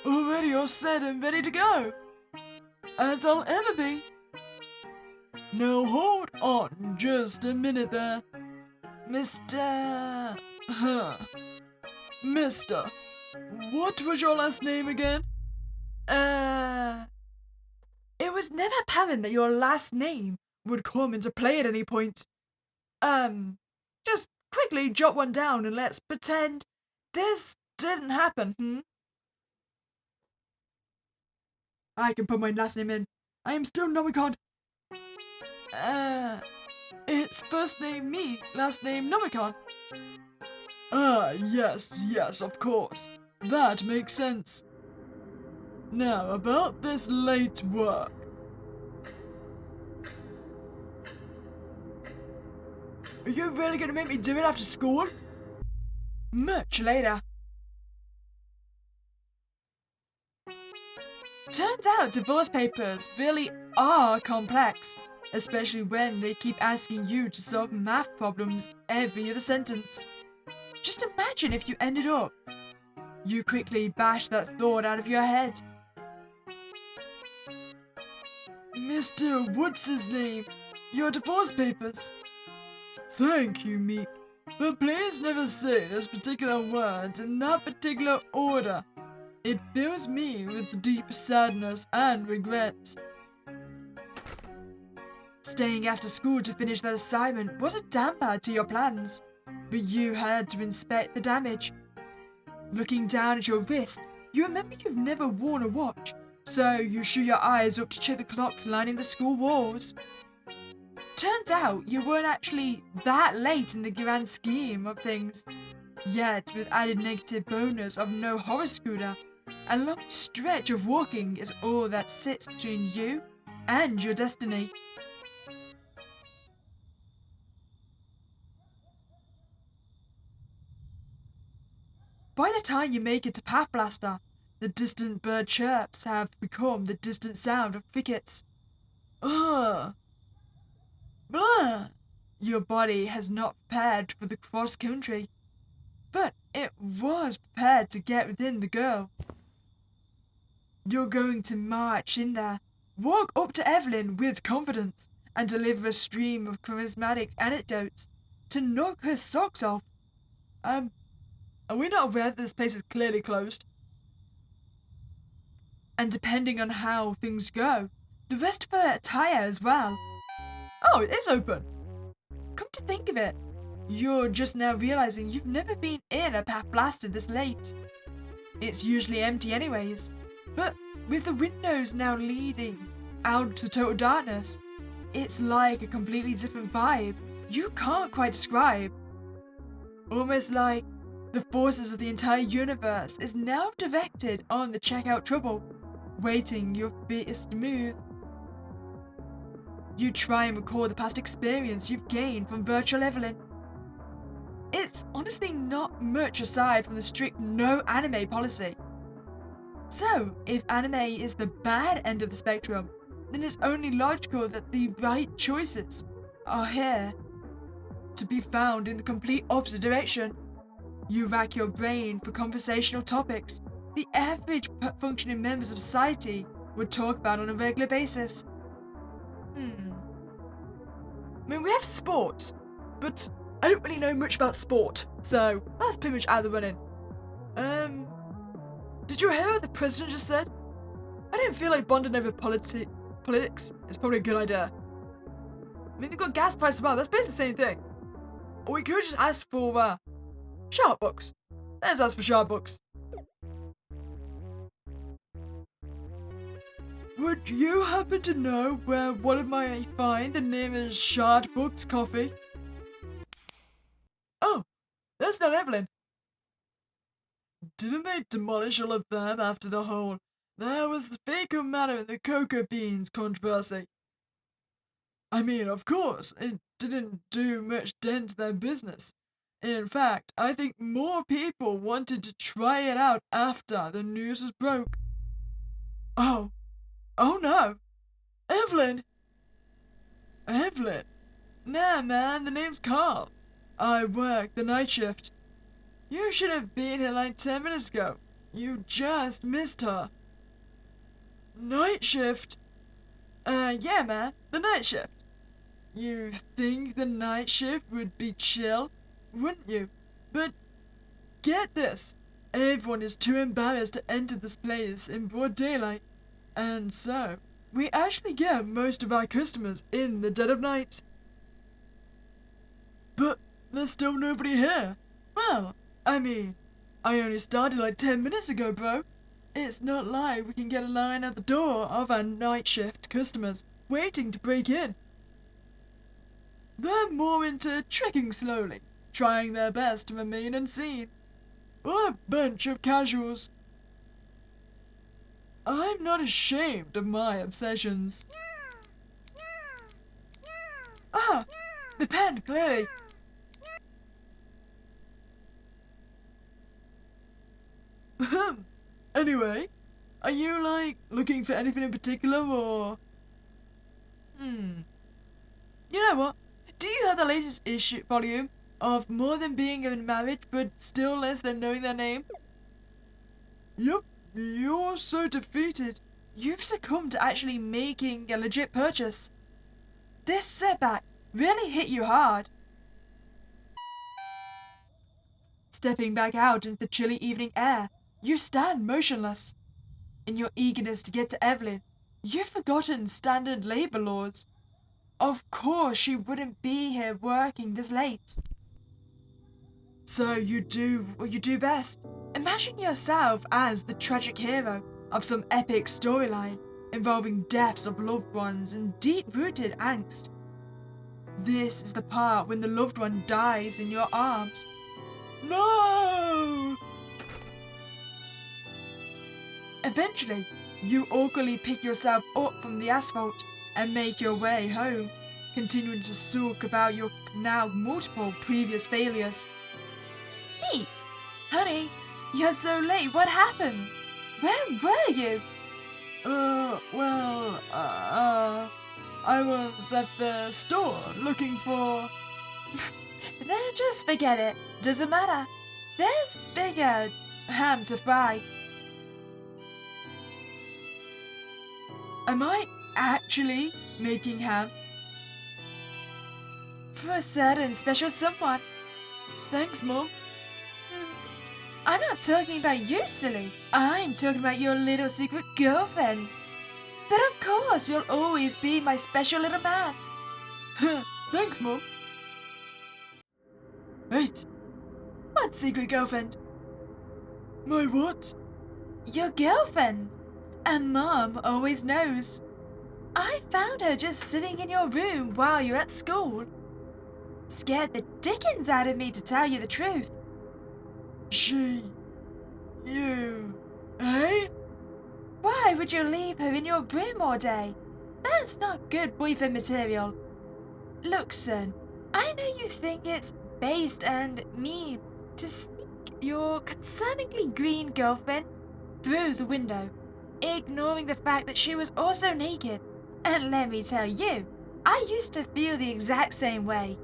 Already all set and ready to go, as I'll ever be. Now hold on just a minute there, Mr. Mister, what was your last name again? It was never apparent that your last name would come into play at any point. Just quickly jot one down and let's pretend this didn't happen, I can put my last name in. I am still Nomicon. It's first name Meek, last name Nomicon. Yes, of course. That makes sense. Now, about this late work. Are you really gonna make me do it after school? Much later. Turns out divorce papers really are complex, especially when they keep asking you to solve math problems every other sentence. Just imagine if you ended up. You quickly bash that thought out of your head. Mr. What's his name? Your divorce papers. Thank you, Meek. But please never say those particular words in that particular order. It fills me with deep sadness and regret. Staying after school to finish that assignment was a damper to your plans, but you had to inspect the damage. Looking down at your wrist, you remember you've never worn a watch, so you shoo your eyes up to check the clocks lining the school walls. Turns out you weren't actually that late in the grand scheme of things. Yet, with added negative bonus of no horror scooter, a long stretch of walking is all that sits between you and your destiny. By the time you make it to Path Blaster, the distant bird chirps have become the distant sound of crickets. Blah! Your body has not prepared for the cross country, but it was prepared to get within the girl. You're going to march in there, walk up to Evelyn with confidence, and deliver a stream of charismatic anecdotes to knock her socks off. Are we not aware that this place is clearly closed? And depending on how things go, the rest of her attire as well. Oh, it is open. Come to think of it, you're just now realizing you've never been in a Path Blaster this late. It's usually empty anyways, but with the windows now leading out to total darkness, it's like a completely different vibe you can't quite describe. Almost like the forces of the entire universe is now directed on the checkout trouble, waiting your biggest move. You try and recall the past experience you've gained from virtual Evelyn. It's honestly not much aside from the strict no anime policy. So, if anime is the bad end of the spectrum, then it's only logical that the right choices are here to be found in the complete opposite direction. You rack your brain for conversational topics the average functioning members of society would talk about on a regular basis. I mean, we have sports, but I don't really know much about sport, so that's pretty much out of the running. Did you hear what the president just said? I don't feel like bonding over politics is probably a good idea. I mean, they've got gas prices as well, that's basically the same thing. Or we could just ask for, sharp books. Let's ask for sharp books. Would you happen to know where one of my find the nearest Shard Books coffee? Oh, that's not Evelyn. Didn't they demolish all of them after the whole "there was the fecal matter in the cocoa beans" controversy? I mean, of course, it didn't do much dent to their business. In fact, I think more people wanted to try it out after the news was broke. Oh, oh no! Evelyn! Evelyn? Nah, man, the name's Carl. I work the night shift. You should have been here like 10 minutes ago. You just missed her. Night shift? Yeah, man, the night shift. You think the night shift would be chill, wouldn't you? But get this. Everyone is too embarrassed to enter this place in broad daylight. And so, we actually get most of our customers in the dead of night. But there's still nobody here. Well, I mean, I only started like 10 minutes ago, bro. It's not like we can get a line at the door of our night shift customers waiting to break in. They're more into trekking slowly, trying their best to remain unseen. What a bunch of casuals. I'm not ashamed of my obsessions. Ah, the pen, clearly. Anyway, are you, like, looking for anything in particular, or... You know what? Do you have the latest volume of More Than Being in Marriage, but Still Less Than Knowing Their Name? Yep, you're so defeated. You've succumbed to actually making a legit purchase. This setback really hit you hard. Stepping back out into the chilly evening air, you stand motionless. In your eagerness to get to Evelyn, you've forgotten standard labor laws. Of course she wouldn't be here working this late. So you do what you do best. Imagine yourself as the tragic hero of some epic storyline involving deaths of loved ones and deep-rooted angst. This is the part when the loved one dies in your arms. No! Eventually, you awkwardly pick yourself up from the asphalt and make your way home, continuing to sulk about your now multiple previous failures. Meek, honey, you're so late. What happened? Where were you? I was at the store looking for... Then just forget it. Doesn't matter. There's bigger ham to fry. Am I actually making ham? For a certain special someone. Thanks, Mom. I'm not talking about you, silly. I'm talking about your little secret girlfriend. But of course, you'll always be my special little man. Thanks, Mom. Wait. What secret girlfriend? My what? Your girlfriend. And Mom always knows. I found her just sitting in your room while you're at school. Scared the dickens out of me, to tell you the truth. You, eh? Why would you leave her in your room all day? That's not good boyfriend material. Look, son, I know you think it's based and mean to sneak your concerningly green girlfriend through the window, ignoring the fact that she was also naked. And let me tell you, I used to feel the exact same way.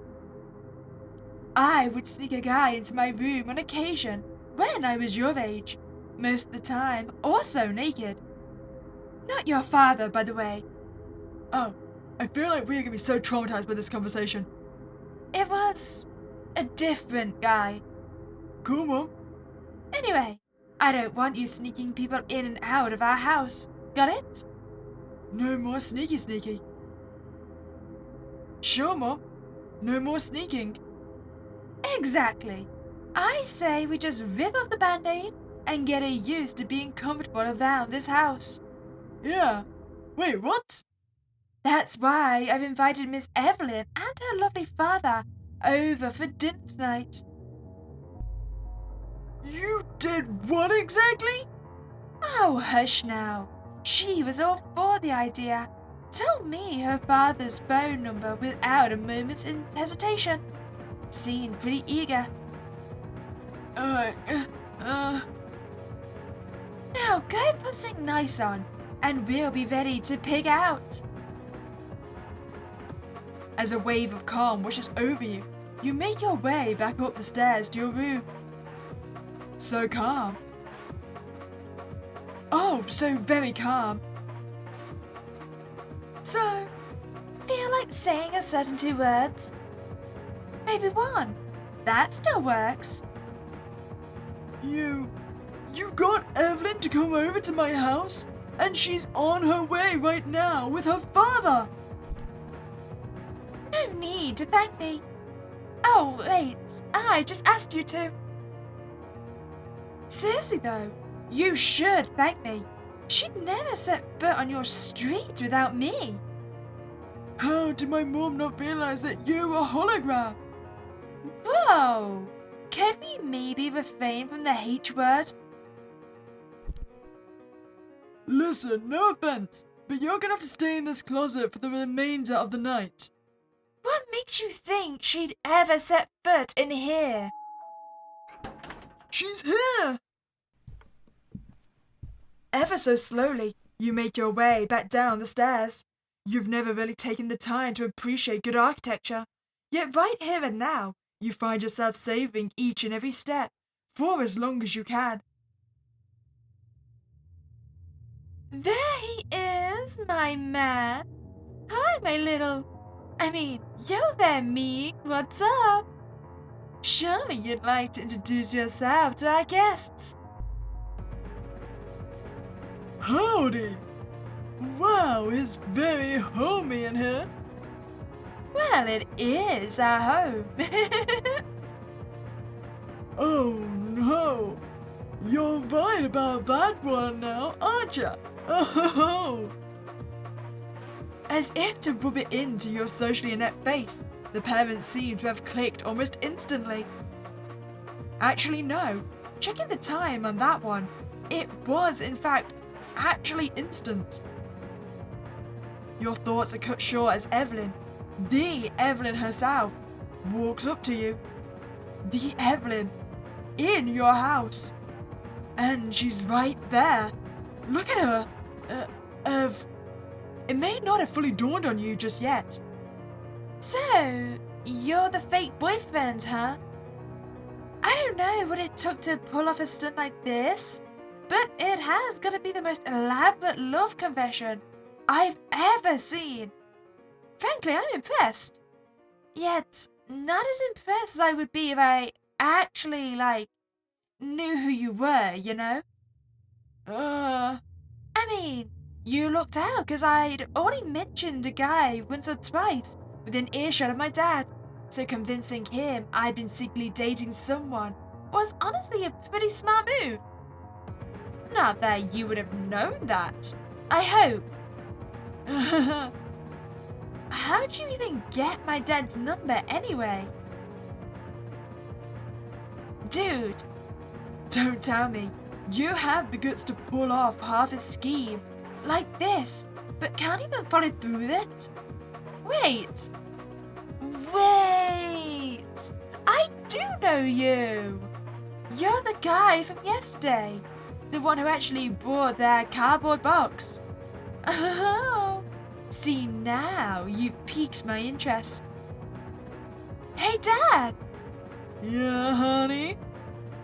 I would sneak a guy into my room on occasion when I was your age, most of the time also naked. Not your father, by the way. Oh, I feel like we're gonna be so traumatized by this conversation. It was a different guy. Cool, Mom. Anyway, I don't want you sneaking people in and out of our house. Got it? No more sneaky. Sure, Mom. No more sneaking. Exactly. I say we just rip off the band-aid and get her used to being comfortable around this house. Yeah. Wait, what? That's why I've invited Miss Evelyn and her lovely father over for dinner tonight. You did what exactly? Oh, hush now. She was all for the idea. told me her father's phone number without a moment's hesitation. Seemed pretty eager. Now go put something nice on, and we'll be ready to pig out. As a wave of calm washes over you, you make your way back up the stairs to your room. So calm. Oh, so very calm. So, feel like saying a certain 2 words? Maybe 1. That still works. You got Evelyn to come over to my house? And she's on her way right now with her father! No need to thank me. Oh, wait, I just asked you to. Seriously though, you should thank me. She'd never set foot on your street without me. How did my mom not realize that you were a hologram? Whoa! Could we maybe refrain from the H word? Listen, no offense, but you're gonna have to stay in this closet for the remainder of the night. What makes you think she'd ever set foot in here? She's here! Ever so slowly, you make your way back down the stairs. You've never really taken the time to appreciate good architecture, yet right here and now, you find yourself savoring each and every step for as long as you can. There he is, my man. Hi, my little... yo there, Meek. What's up? Surely you'd like to introduce yourself to our guests. Howdy! Wow, it's very homey in here. Well, it is our home. Oh no! You're right about that one now, aren't ya? Oh! As if to rub it into your socially inept face, the parents seem to have clicked almost instantly. Actually, no. Checking the time on that one, it was, in fact, actually instant. Your thoughts are cut short as Evelyn, the Evelyn herself, walks up to you. The Evelyn, in your house. And she's right there. Look at her. It may not have fully dawned on you just yet. So, you're the fake boyfriend, huh? I don't know what it took to pull off a stunt like this, but it has got to be the most elaborate love confession I've ever seen. Frankly, I'm impressed. Yet, not as impressed as I would be if I actually, knew who you were, you know? You looked out because I'd already mentioned a guy once or twice within earshot of my dad, so convincing him I'd been secretly dating someone was honestly a pretty smart move. Not that you would have known that, I hope. How'd you even get my dad's number anyway? Dude, don't tell me you have the guts to pull off half a scheme like this, but can't even follow through with it? Wait! I do know you! You're the guy from yesterday, the one who actually brought that cardboard box. Oh, see, now you've piqued my interest. Hey, Dad! Yeah, honey?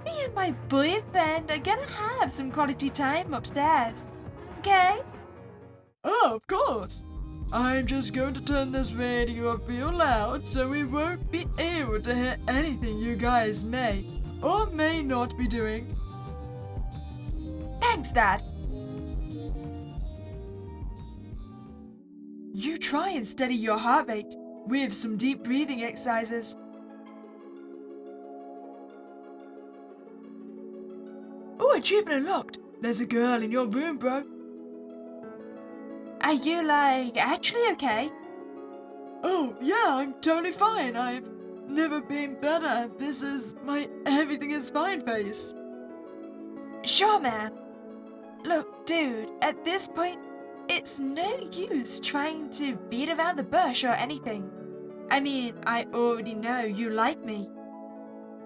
Me and my boyfriend are gonna have some quality time upstairs, okay? Oh, of course. I'm just going to turn this radio up real loud so we won't be able to hear anything you guys may or may not be doing. Thanks, Dad. You try and steady your heart rate with some deep breathing exercises. Oh, achievement unlocked. There's a girl in your room, bro. Are you, actually okay? Oh, yeah, I'm totally fine. I've never been better. This is my everything is fine face. Sure, man. Look, dude, at this point, it's no use trying to beat around the bush or anything. I mean, I already know you like me.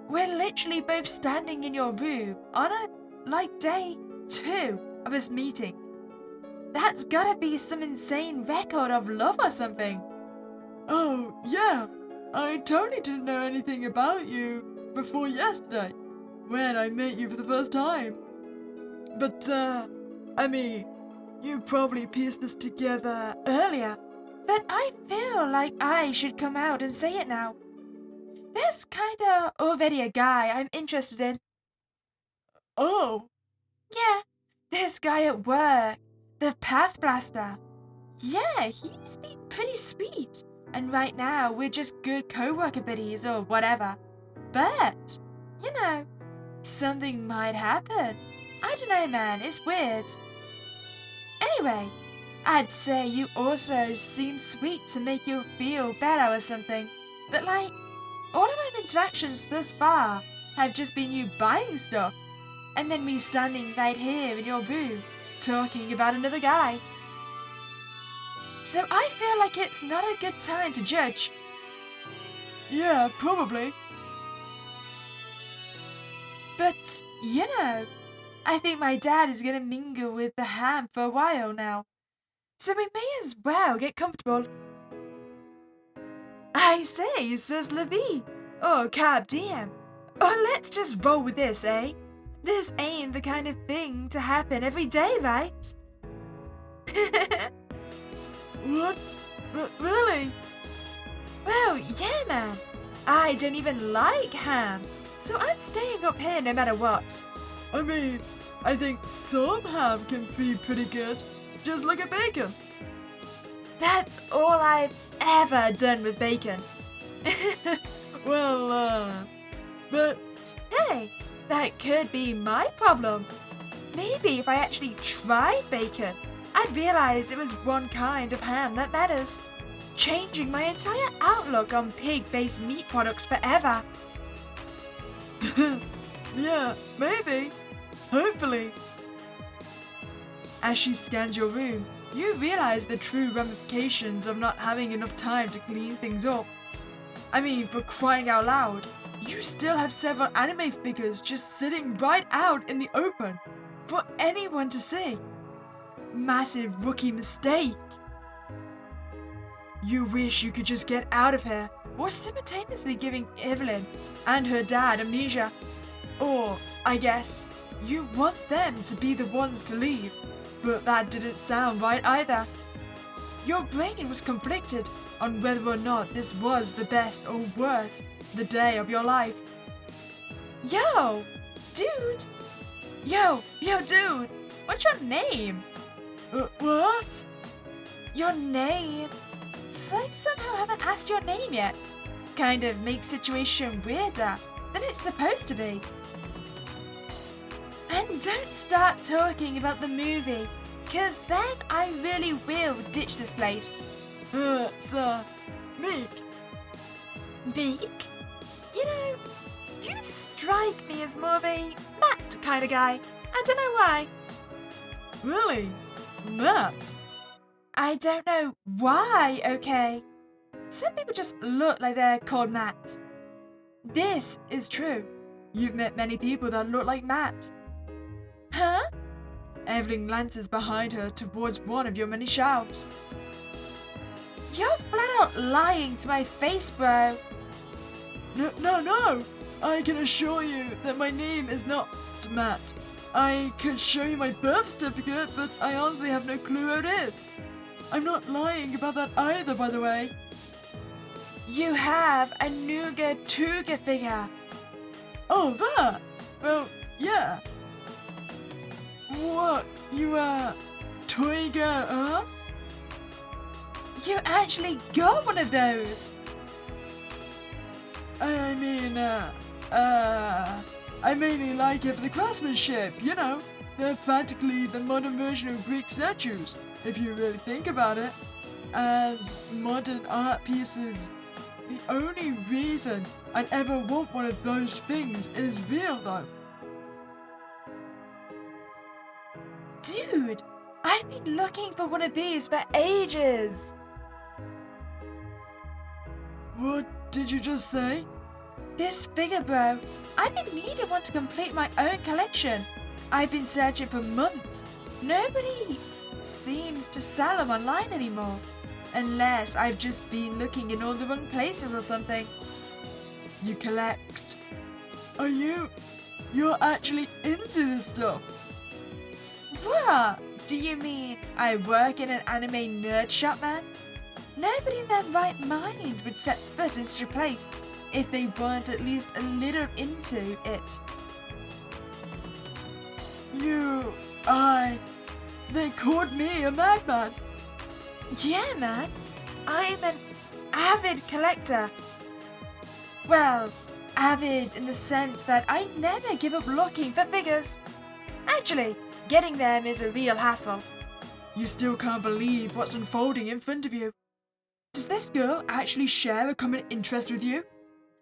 We're literally both standing in your room on day 2 of us meeting. That's gotta be some insane record of love or something. Oh, yeah. I totally didn't know anything about you before yesterday, when I met you for the first time. But, I mean, you probably pieced this together earlier. But I feel like I should come out and say it now. There's kinda already a guy I'm interested in. Oh, Yeah, this guy at work, the Path Blaster. Yeah, he's been pretty sweet. And right now, we're just good co-worker buddies or whatever. But, you know, something might happen. I don't know, man, it's weird. Anyway, I'd say you also seem sweet to make you feel better or something. But like, all of my interactions thus far have just been you buying stuff. And then me standing right here in your room, talking about another guy. So I feel like it's not a good time to judge. yeah, probably. But, you know, I think my dad is gonna mingle with the ham for a while now. So we may as well get comfortable. I say, says Levy. Or Cab DM. Or let's just roll with this, eh? This ain't the kind of thing to happen every day, right? What? Really? Well, yeah, man. I don't even like ham, so I'm staying up here no matter what. I mean, I think some ham can be pretty good. Just look at bacon. That's all I've ever done with bacon. Well, but Hey, that could be my problem. Maybe if I actually tried bacon, I'd realize it was one kind of ham that matters, changing my entire outlook on pig-based meat products forever. yeah, maybe. Hopefully. As she scans your room, you realize the true ramifications of not having enough time to clean things up. I mean, for crying out loud, you still have several anime figures just sitting right out in the open for anyone to see. Massive rookie mistake. You wish you could just get out of here, or simultaneously giving Evelyn and her dad amnesia. Or, I guess, you want them to be the ones to leave, but that didn't sound right either. Your brain was conflicted on whether or not this was the best or worst the day of your life. Yo, dude! Yo, dude! What's your name? What? Your name? So I somehow haven't asked your name yet. Kind of makes situation weirder than it's supposed to be. And don't start talking about the movie, cause then I really will ditch this place. Sir, Meek. Meek? You know, you strike me as more of a Matt kind of guy. I don't know why. Really? Matt? I don't know why, okay? Some people just look like they're called Matt. This is true. You've met many people that look like Matt. Huh? Evelyn glances behind her towards one of your many shelves. You're flat out lying to my face, bro. No. I can assure you that my name is not Matt. I could show you my birth certificate, but I honestly have no clue who it is. I'm not lying about that either, by the way. You have a Nuga Tuga figure. Oh, that? Well, yeah. What? You, Toiga, huh? You actually got one of those. I mean, I mainly like it for the craftsmanship, you know. They're practically the modern version of Greek statues, if you really think about it. As modern art pieces, the only reason I'd ever want one of those things is real, though. Dude, I've been looking for one of these for ages. What did you just say? This figure, bro. I've been needing one to complete my own collection. I've been searching for months. Nobody seems to sell them online anymore. Unless I've just been looking in all the wrong places or something. You collect. You're actually into this stuff? What? Do you mean I work in an anime nerd shop, man? Nobody in their right mind would set foot in such a place if they weren't at least a little into it. They called me a madman. Yeah, man. I'm an avid collector. Well, avid in the sense that I never give up looking for figures. Actually, getting them is a real hassle. You still can't believe what's unfolding in front of you. Does this girl actually share a common interest with you?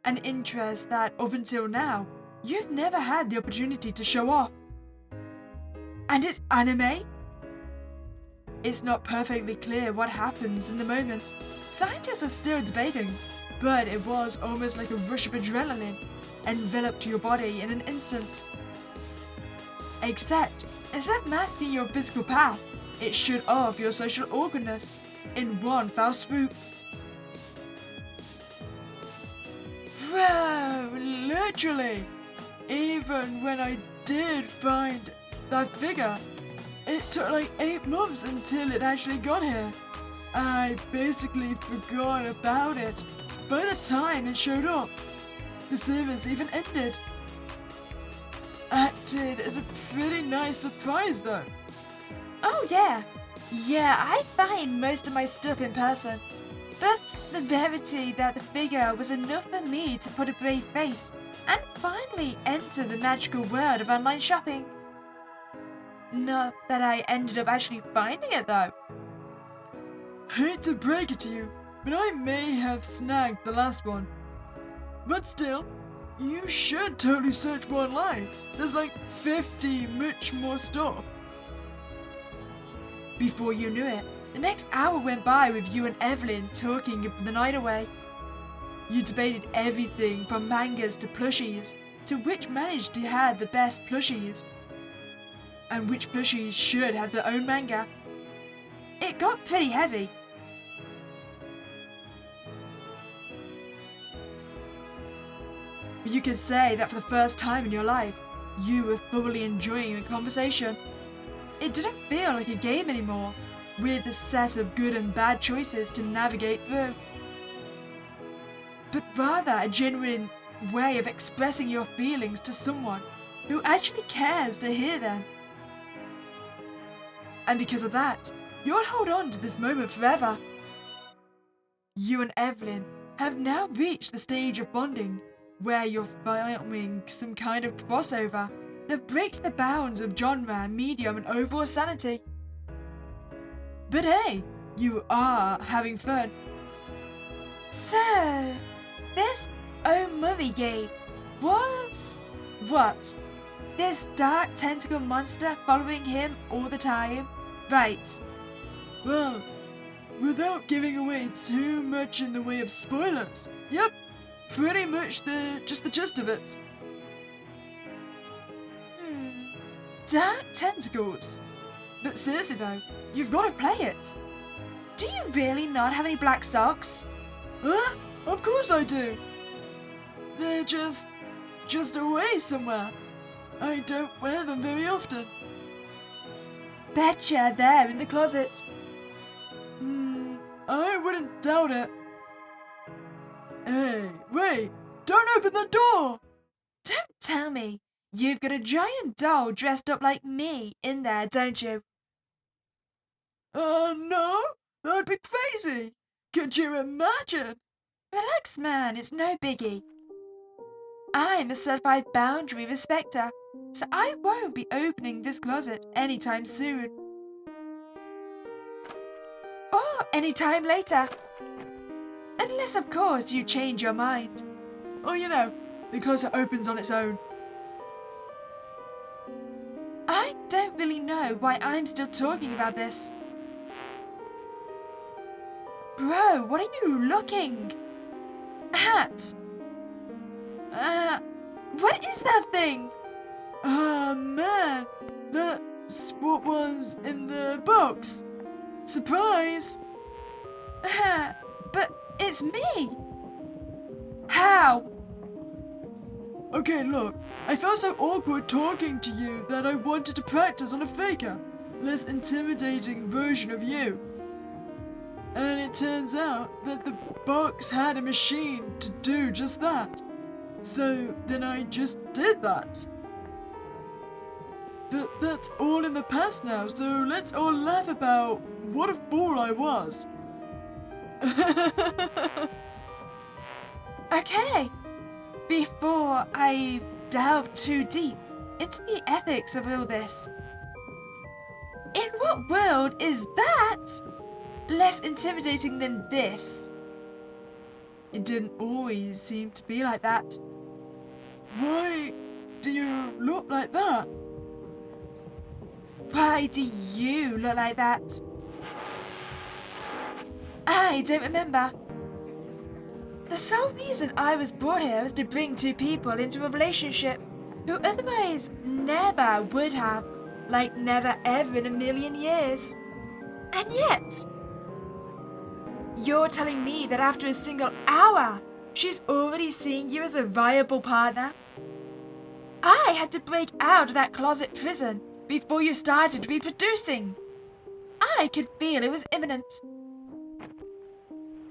An interest that, up until now, you've never had the opportunity to show off. And it's anime? It's not perfectly clear what happens in the moment. Scientists are still debating, but it was almost like a rush of adrenaline, enveloped your body in an instant. Except, instead of masking your physical path, it shut off your social awkwardness in one foul swoop. Bro, literally, even when I did find that figure, it took like 8 months until it actually got here. I basically forgot about it by the time it showed up. The service even ended. Acted as a pretty nice surprise though. Oh yeah. Yeah, I find most of my stuff in person. But the verity that the figure was enough for me to put a brave face and finally enter the magical world of online shopping. Not that I ended up actually finding it though. Hate to break it to you, but I may have snagged the last one. But still, you should totally search more online. There's like 50 much more stuff. Before you knew it, the next hour went by with you and Evelyn talking the night away. You debated everything from mangas to plushies, to which managed to have the best plushies, and which plushies should have their own manga. It got pretty heavy. But you could say that for the first time in your life, you were thoroughly enjoying the conversation. It didn't feel like a game anymore, with a set of good and bad choices to navigate through, but rather a genuine way of expressing your feelings to someone who actually cares to hear them. And because of that, you'll hold on to this moment forever. You and Evelyn have now reached the stage of bonding where you're forming some kind of crossover that breaks the bounds of genre, medium, and overall sanity. But hey, you are having fun. So, this Omurigi was what? This dark tentacle monster following him all the time? Right. Well, without giving away too much in the way of spoilers, yep, pretty much just the gist of it. Dark tentacles. But seriously though, you've got to play it. Do you really not have any black socks? Huh? Of course I do. They're just away somewhere. I don't wear them very often. Betcha they're in the closet. I wouldn't doubt it. Hey, wait! Don't open the door! Don't tell me. You've got a giant doll dressed up like me in there, don't you? No, that'd be crazy. Could you imagine? Relax, man, it's no biggie. I'm a certified boundary respecter, so I won't be opening this closet anytime soon. Or anytime later. Unless, of course, you change your mind. Or, the closet opens on its own. I don't really really know why I'm still talking about this. Bro, what are you looking at? What is that thing? Man, that's what was in the box. Surprise! But it's me. How? Okay, look, I felt so awkward talking to you that I wanted to practice on a faker, less intimidating version of you. And it turns out that the box had a machine to do just that. So then I just did that. But that's all in the past now, so let's all laugh about what a fool I was. Okay. Before I delve too deep into the ethics of all this, in what world is that less intimidating than this? It didn't always seem to be like that. Why do you look like that? Why do you look like that? I don't remember. The sole reason I was brought here was to bring two people into a relationship who otherwise never would have, like never ever in a million years. And yet, you're telling me that after a single hour, she's already seeing you as a viable partner? I had to break out of that closet prison before you started reproducing. I could feel it was imminent.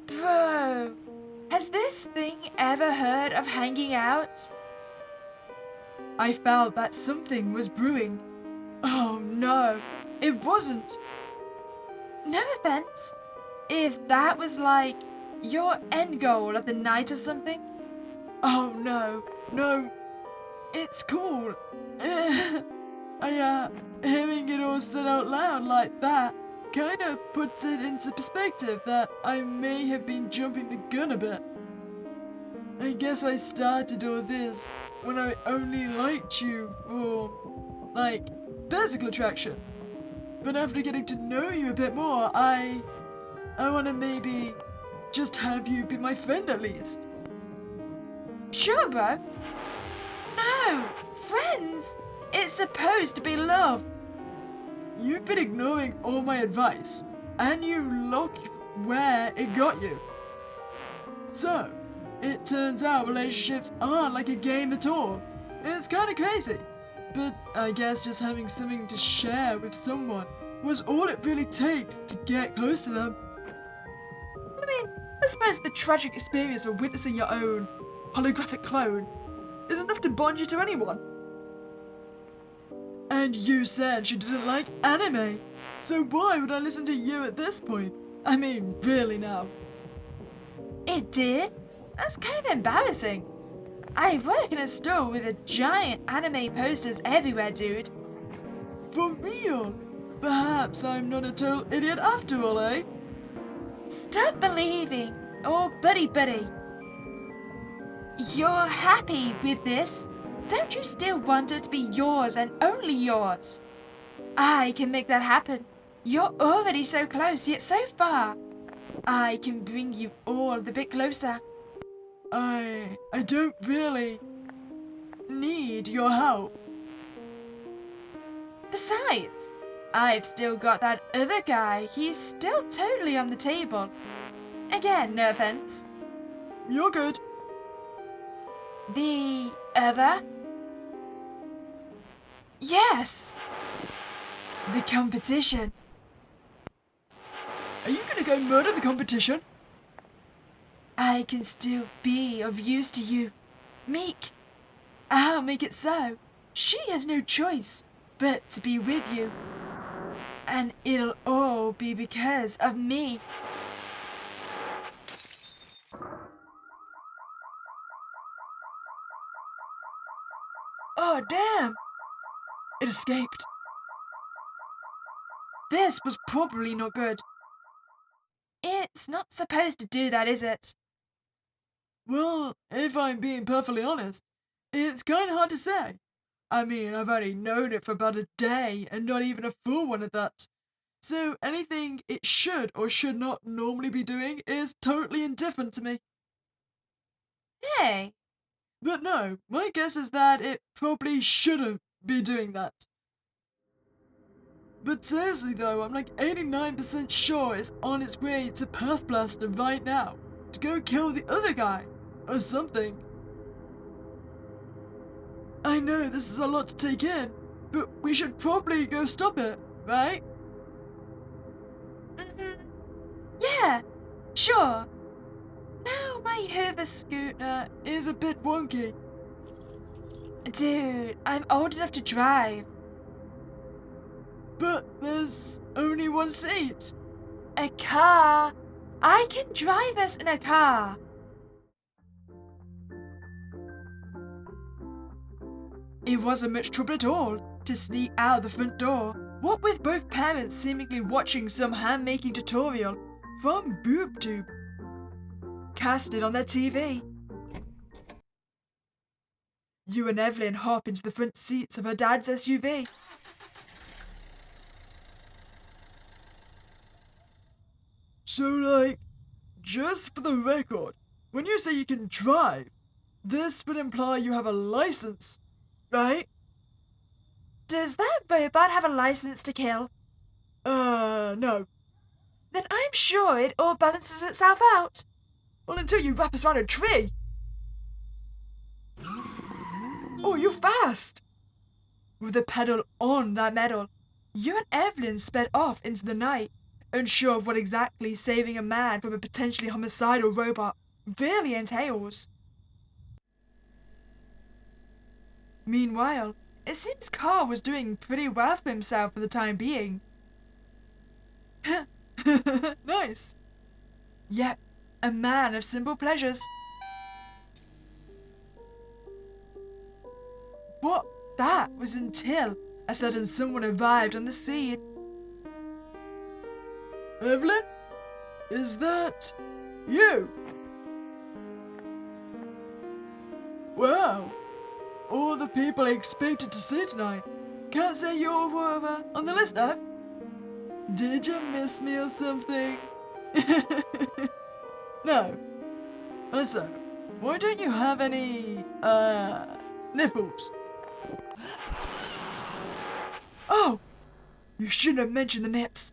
Bro, has this thing ever heard of hanging out? I felt that something was brewing. Oh no, it wasn't. No offense. If that was like your end goal of the night or something. Oh no, it's cool. Hearing it all said out loud like that kind of puts it into perspective that I may have been jumping the gun a bit. I guess I started all this when I only liked you for, like, physical attraction. But after getting to know you a bit more, I want to maybe just have you be my friend at least. Sure, bro. No, friends. It's supposed to be love. You've been ignoring all my advice, and you look where it got you. So, it turns out relationships aren't like a game at all. It's kind of crazy. But I guess just having something to share with someone was all it really takes to get close to them. I mean, I suppose the tragic experience of witnessing your own holographic clone is enough to bond you to anyone. And you said she didn't like anime, so why would I listen to you at this point? I mean, really now. it did? That's kind of embarrassing. I work in a store with a giant anime posters everywhere, dude. For real? Perhaps I'm not a total idiot after all, eh? Stop believing. Oh, buddy. You're happy with this? Don't you still want it to be yours and only yours? I can make that happen. You're already so close, yet so far. I can bring you all a bit closer. I don't really need your help. Besides, I've still got that other guy. He's still totally on the table. Again, no offense. You're good. The other? Yes! The competition. Are you gonna go murder the competition? I can still be of use to you. Meek, I'll make it so. She has no choice but to be with you. And it'll all be because of me. Oh, damn! It escaped. This was probably not good. It's not supposed to do that, is it? Well, if I'm being perfectly honest, it's kind of hard to say. I mean, I've only known it for about a day, and not even a full one at that. So anything it should or should not normally be doing is totally indifferent to me. Hey, But no, my guess is that it probably shouldn't be doing that. But seriously though, I'm like 89% sure it's on its way to Path Blaster right now to go kill the other guy or something. I know this is a lot to take in, but we should probably go stop it, right? yeah, sure. Now my hover scooter. Is a bit wonky. Dude, I'm old enough to drive. But there's only one seat. A car. I can drive us in a car. It wasn't much trouble at all to sneak out the front door, what with both parents seemingly watching some hand-making tutorial from BoobTube, casted on their TV. You and Evelyn hop into the front seats of her dad's SUV. So, like, just for the record, when you say you can drive, this would imply you have a license, right? Does that robot have a license to kill? No. Then I'm sure it all balances itself out. Well, until you wrap us around a tree. Oh, you're fast! With the pedal on that metal, you and Evelyn sped off into the night, unsure of what exactly saving a man from a potentially homicidal robot really entails. Meanwhile, it seems Carl was doing pretty well for himself for the time being. Nice. Yep, a man of simple pleasures. What? That was until a certain someone arrived on the scene. Evelyn? Is that you? Wow. All the people I expected to see tonight. Can't say you were on the list, Ev. Did you miss me or something? No. Also, why don't you have any, nipples? Oh! You shouldn't have mentioned the nips.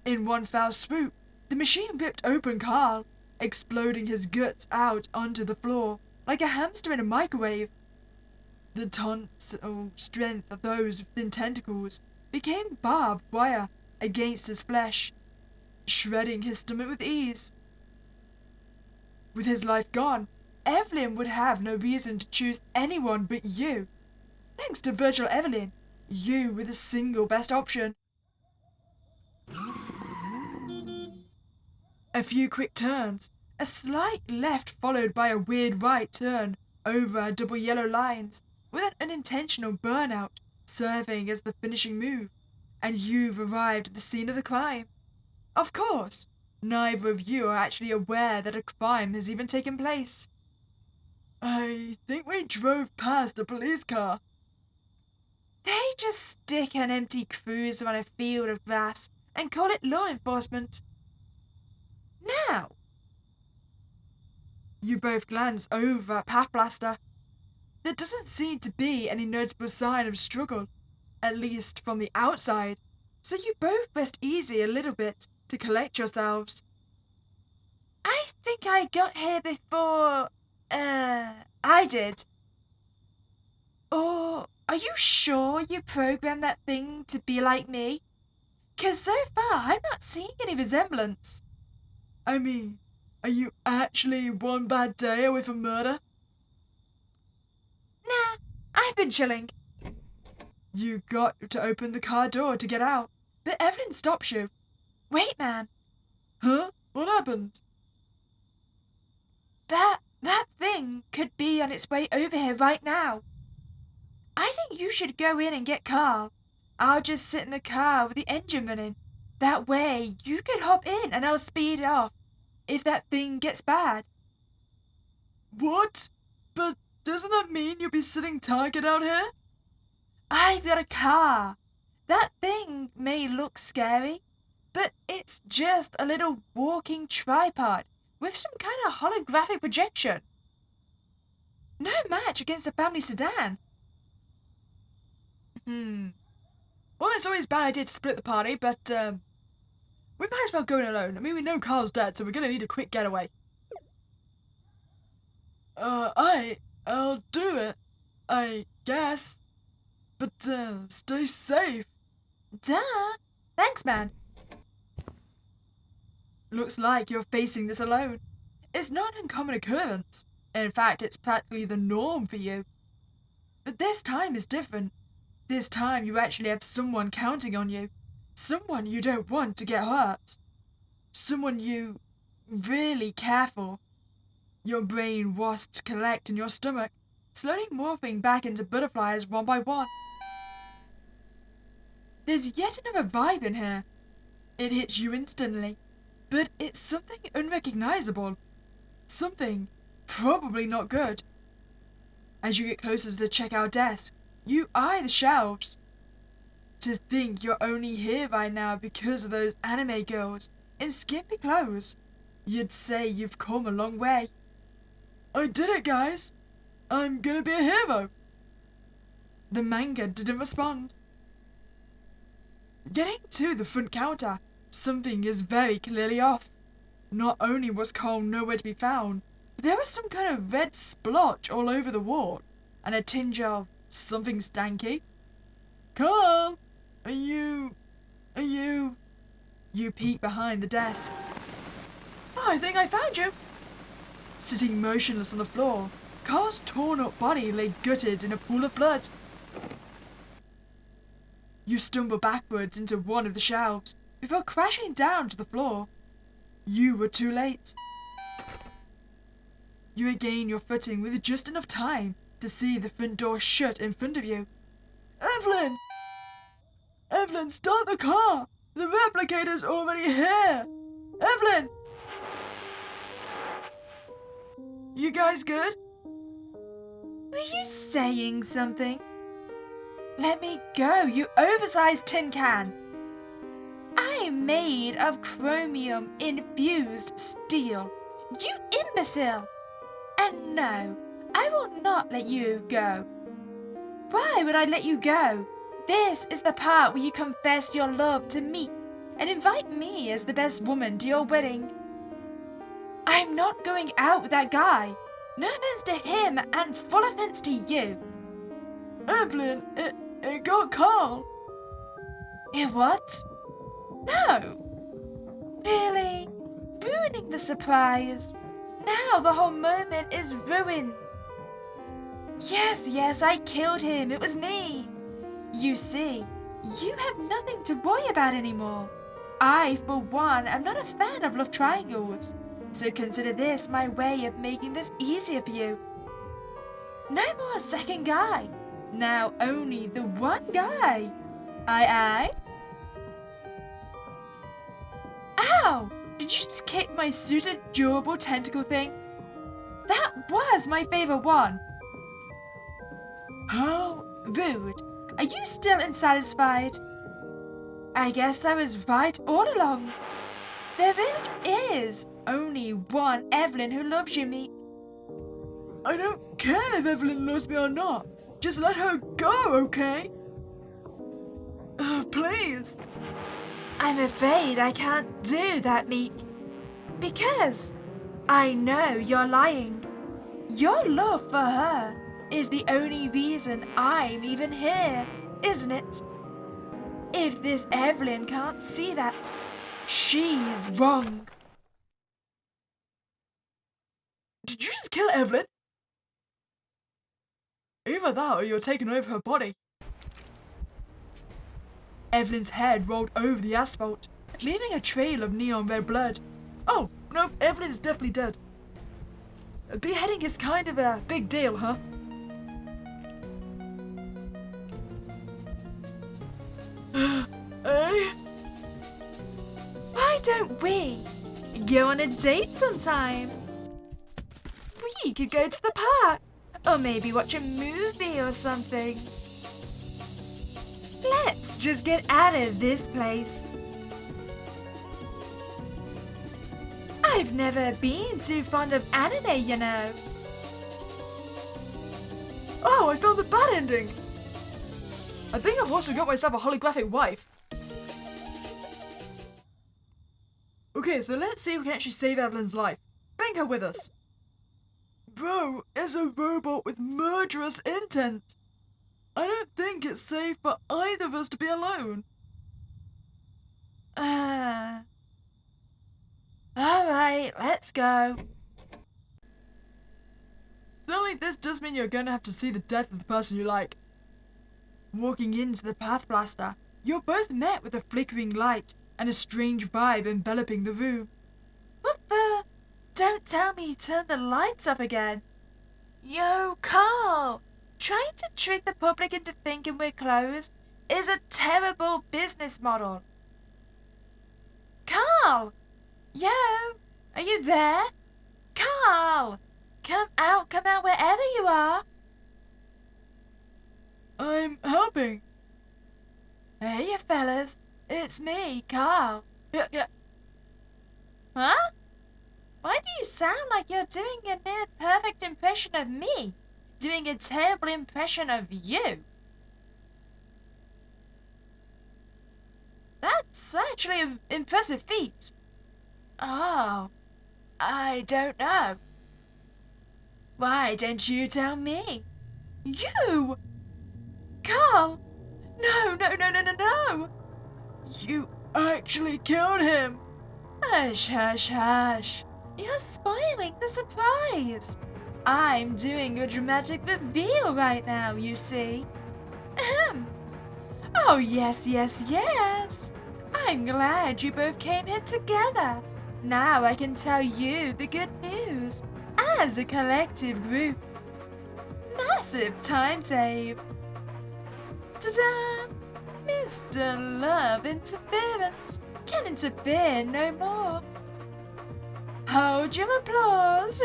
In one foul swoop, the machine ripped open Carl, exploding his guts out onto the floor like a hamster in a microwave. The tonsil strength of those thin tentacles became barbed wire against his flesh, shredding his stomach with ease. With his life gone, Evelyn would have no reason to choose anyone but you. Thanks to Virtual Evelyn, you were the single best option. A few quick turns, a slight left followed by a weird right turn over double yellow lines, with an unintentional burnout serving as the finishing move, and you've arrived at the scene of the crime. Of course, neither of you are actually aware that a crime has even taken place. I think we drove past a police car. They just stick an empty cruiser on a field of grass and call it law enforcement. Now, you both glance over at Path Blaster. There doesn't seem to be any noticeable sign of struggle, at least from the outside, so you both rest easy a little bit to collect yourselves. I think I got here before, I did. Or are you sure you programmed that thing to be like me? 'Cause so far I'm not seeing any resemblance. I mean, are you actually one bad day away from murder? Nah, I've been chilling. You got to open the car door to get out, but Evelyn stops you. Wait, man. Huh? What happened? That thing could be on its way over here right now. I think you should go in and get Carl. I'll just sit in the car with the engine running. That way you can hop in and I'll speed off if that thing gets bad. What? But Doesn't that mean you'll be sitting target out here? I've got a car. That thing may look scary, but it's just a little walking tripod with some kind of holographic projection. No match against a family sedan. Well, it's always a bad idea to split the party, but, we might as well go in alone. I mean, we know Carl's dead, so we're gonna need a quick getaway. I'll do it, I guess. But, stay safe. Duh. Thanks, man. Looks like you're facing this alone. It's not an uncommon occurrence. In fact, it's practically the norm for you. But this time is different. This time you actually have someone counting on you. Someone you don't want to get hurt. Someone you really care for. Your brain wasps collect in your stomach, slowly morphing back into butterflies one by one. There's yet another vibe in here. It hits you instantly, but it's something unrecognizable. Something probably not good. As you get closer to the checkout desk, you eye the shelves. To think you're only here right now because of those anime girls in skimpy clothes, you'd say you've come a long way. I did it, guys! I'm gonna be a hero! The manga didn't respond. Getting to the front counter, something is very clearly off. Not only was Carl nowhere to be found, but there was some kind of red splotch all over the wall, and a tinge of something stanky. Carl! Are you... You peek behind the desk. Oh, I think I found you! Sitting motionless on the floor, Carl's torn up body lay gutted in a pool of blood. You stumble backwards into one of the shelves before crashing down to the floor. You were too late. You regain your footing with just enough time to see the front door shut in front of you. Evelyn! Evelyn, start the car! The replicator's already here! Evelyn! You guys good? Were you saying something? Let me go, you oversized tin can! I'm made of chromium-infused steel, you imbecile! And no, I will not let you go. Why would I let you go? This is the part where you confess your love to Meek and invite me as the best woman to your wedding. I'm not going out with that guy. No offense to him and full offense to you. Evelyn, it got Carl. It what? No. Really? Ruining the surprise. Now the whole moment is ruined. Yes, I killed him. It was me. You see, you have nothing to worry about anymore. I, for one, am not a fan of love triangles. So consider this my way of making this easier for you. No more second guy. Now only the one guy. Aye? Ow! Did you just kick my suited durable tentacle thing? That was my favorite one. How rude. Are you still unsatisfied? I guess I was right all along. There really is only one Evelyn who loves you, Meek. I don't care if Evelyn loves me or not. Just let her go, okay? Please. I'm afraid I can't do that, Meek. Because I know you're lying. Your love for her is the only reason I'm even here, isn't it? If this Evelyn can't see that, she's wrong. Did you just kill Evelyn? Either that or you're taking over her body. Evelyn's head rolled over the asphalt, leaving a trail of neon red blood. Oh, no, Evelyn's definitely dead. Beheading is kind of a big deal, huh? Eh? Why don't we go on a date sometime? We could go to the park. Or maybe watch a movie or something. Let's just get out of this place. I've never been too fond of anime, you know. Oh, I found the bad ending! I think I've also got myself a holographic wife. Okay, so let's see if we can actually save Evelyn's life. Bring her with us. Bro is a robot with murderous intent. I don't think it's safe for either of us to be alone. Alright, let's go. Certainly this does mean you're going to have to see the death of the person you like. Walking into the Path Blaster, you're both met with a flickering light and a strange vibe enveloping the room. What the? Don't tell me you turned the lights off again. Yo, Carl! Trying to trick the public into thinking we're closed is a terrible business model. Carl! Yo! Are you there? Carl! Come out wherever you are. I'm helping. Hey, you fellas. It's me, Carl. Huh? Why do you sound like you're doing a near perfect impression of me, doing a terrible impression of you? That's actually an impressive feat. Oh, I don't know. Why don't you tell me? You! Carl! No! You actually killed him. Hush, hush, hush. You're spoiling the surprise. I'm doing a dramatic reveal right now, you see. Ahem. Oh, yes. I'm glad you both came here together. Now I can tell you the good news. As a collective group. Massive time save. Ta-da! Mr. Love Interference can interfere no more. Hold your applause.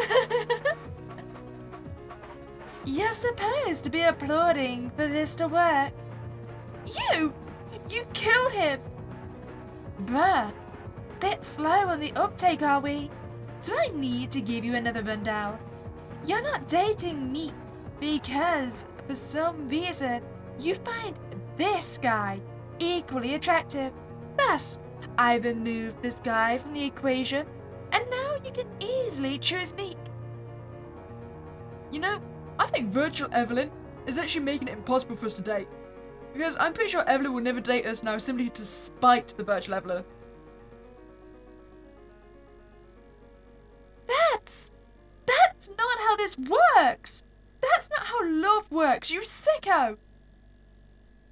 You're supposed to be applauding for this to work. You killed him. Bruh, bit slow on the uptake, are we? Do I need to give you another rundown? You're not dating me because for some reason you find this guy equally attractive. Thus, I removed this guy from the equation, and now you can easily choose Meek. You know, I think virtual Evelyn is actually making it impossible for us to date. Because I'm pretty sure Evelyn will never date us now simply to spite the virtual Evelyn. That's not how this works! That's not how love works, you sicko!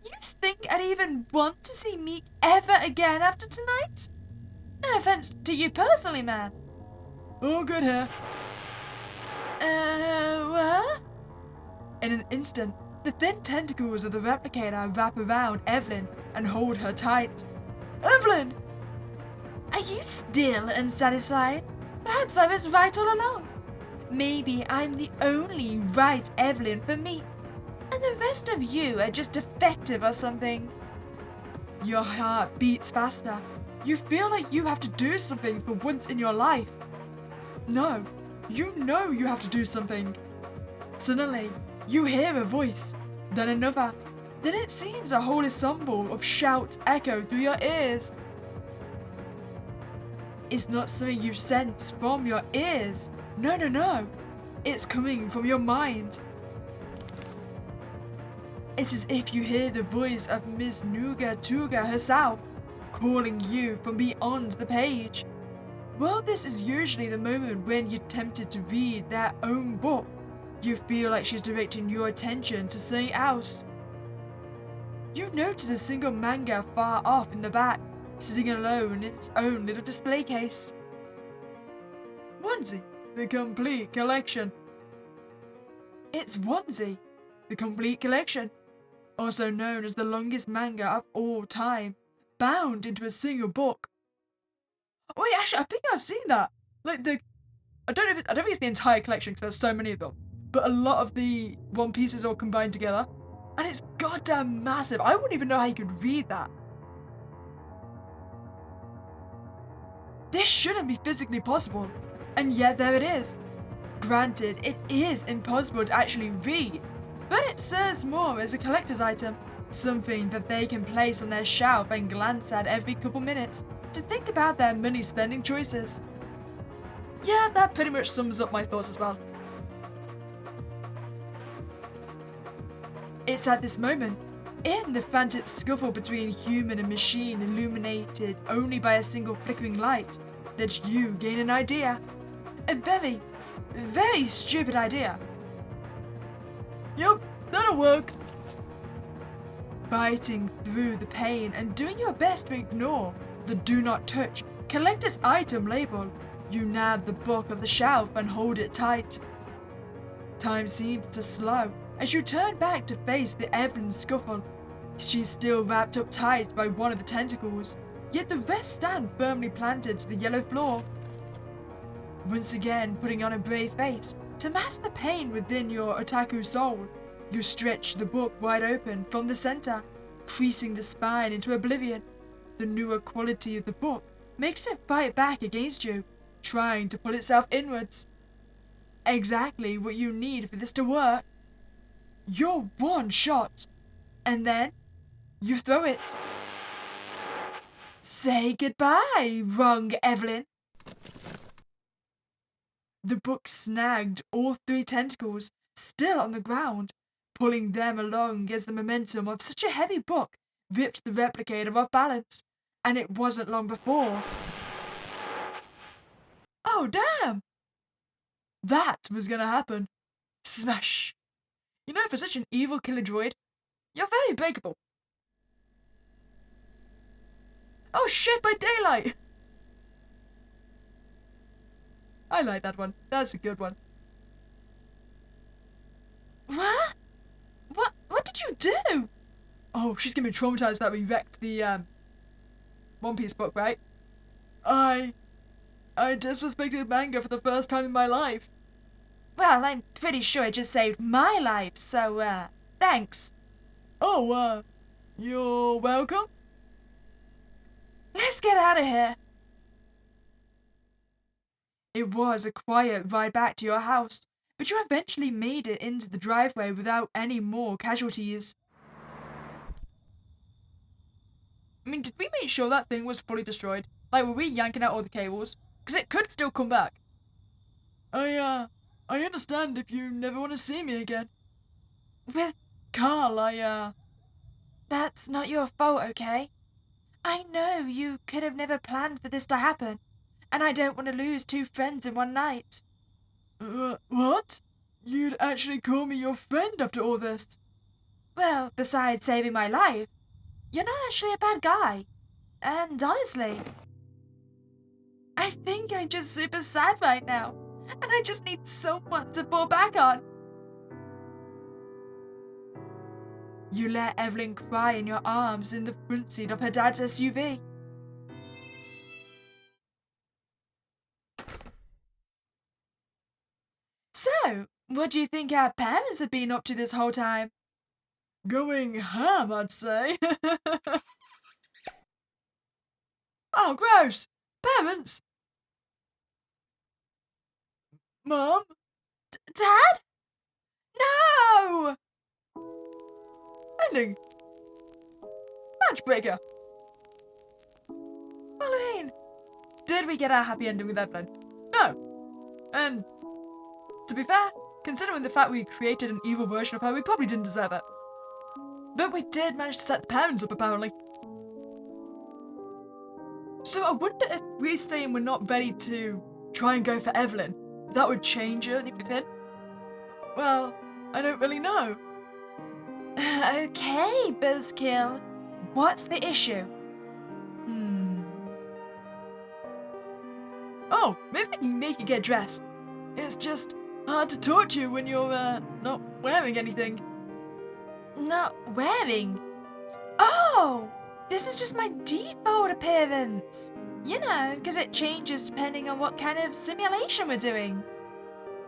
You think I'd even want to see Meek ever again after tonight? No offense to you personally, man. All good here. What? In an instant, the thin tentacles of the replicator wrap around Evelyn and hold her tight. Evelyn! Are you still unsatisfied? Perhaps I was right all along. Maybe I'm the only right Evelyn for me, and the rest of you are just defective or something. Your heart beats faster. You feel like you have to do something for once in your life. No, you know you have to do something. Suddenly, you hear a voice, then another. Then it seems a whole ensemble of shouts echo through your ears. It's not something you sense from your ears. No. It's coming from your mind. It's as if you hear the voice of Miss Nuga Tuga herself, calling you from beyond the page. While this is usually the moment when you're tempted to read their own book, you feel like she's directing your attention to something else. You notice a single manga far off in the back, sitting alone in its own little display case. Onesie, the complete collection. It's Onesie, the complete collection, also known as the longest manga of all time, bound into a single book. Wait, actually, I think I've seen that. I don't think it's the entire collection because there's so many of them. but a lot of the One Pieces all combined together. And it's goddamn massive. I wouldn't even know how you could read that. This shouldn't be physically possible. And yet there it is. Granted, it is impossible to actually read, but it serves more as a collector's item. Something that they can place on their shelf and glance at every couple minutes to think about their money spending choices. Yeah, that pretty much sums up my thoughts as well. It's at this moment, in the frantic scuffle between human and machine illuminated only by a single flickering light, that you gain an idea. A very, very stupid idea. Yup, that'll work. Fighting through the pain and doing your best to ignore the do not touch collector's item label, you nab the book of the shelf and hold it tight. Time seems to slow as you turn back to face the Evelyn scuffle. She's still wrapped up tight by one of the tentacles, yet the rest stand firmly planted to the yellow floor. Once again putting on a brave face to mask the pain within your otaku soul, you stretch the book wide open from the center, creasing the spine into oblivion. The newer quality of the book makes it fight back against you, trying to pull itself inwards. Exactly what you need for this to work. You're one shot, and then you throw it. Say goodbye, wrong Evelyn. The book snagged all three tentacles, still on the ground, pulling them along as the momentum of such a heavy book ripped the replicator off balance, and it wasn't long before. Oh, damn! That was gonna happen. Smash! You know, for such an evil killer droid, you're very breakable. Oh shit, by daylight! I like that one. That's a good one. What? What did you do? Oh, she's gonna be traumatized that we wrecked the One Piece book, right? I disrespected manga for the first time in my life. Well, I'm pretty sure it just saved my life, so thanks. Oh, you're welcome. Let's get out of here. It was a quiet ride back to your house, but you eventually made it into the driveway without any more casualties. I mean, did we make sure that thing was fully destroyed? Like, were we yanking out all the cables? Because it could still come back. I understand if you never want to see me again. With Carl, That's not your fault, okay? I know you could have never planned for this to happen, and I don't want to lose two friends in one night. What? You'd actually call me your friend after all this? Well, besides saving my life, you're not actually a bad guy. And honestly, I think I'm just super sad right now, and I just need someone to fall back on. You let Evelyn cry in your arms in the front seat of her dad's SUV. So, what do you think our parents have been up to this whole time? Going ham, I'd say. Oh, gross! Parents! Mom? Dad? No! Ending. Matchbreaker. Halloween! Did we get our happy ending with Evelyn? No. And to be fair, considering the fact we created an evil version of her, we probably didn't deserve it. But we did manage to set the parents up, apparently. So I wonder if we're saying we're not ready to try and go for Evelyn, that would change anything? Well, I don't really know. Okay, Buzzkill. What's the issue? Oh, maybe we can make you get dressed. It's just hard to talk to you when you're, not wearing anything. Not wearing? Oh! This is just my default appearance. You know, because it changes depending on what kind of simulation we're doing.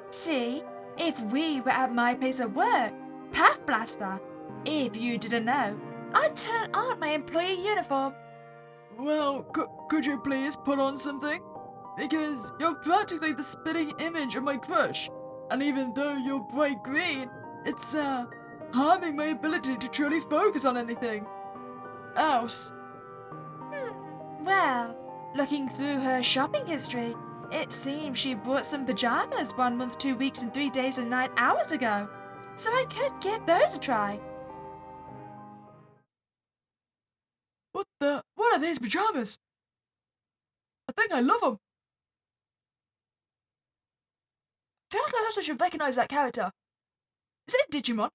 See? If we were at my place of work, Path Blaster, if you didn't know, I'd turn on my employee uniform. Well, could you please put on something? Because you're practically the spitting image of my crush. And even though you're bright green, it's, harming my ability to truly focus on anything else. Well, looking through her shopping history, it seems she bought some pajamas 1 month, 2 weeks, and 3 days and 9 hours ago. So I could give those a try. What are these pajamas? I think I love them. I feel like I also should recognize that character. Is it Digimon?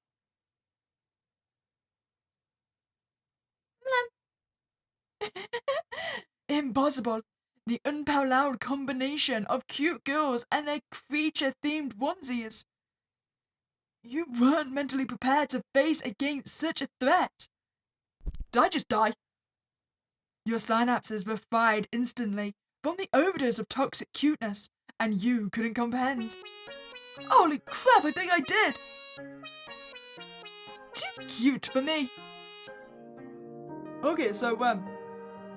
Impossible. The unparalleled combination of cute girls and their creature-themed onesies. You weren't mentally prepared to face against such a threat. Did I just die? Your synapses were fried instantly from the overdose of toxic cuteness, and you couldn't comprehend. Holy crap, I think I did! Too cute for me. Okay, so,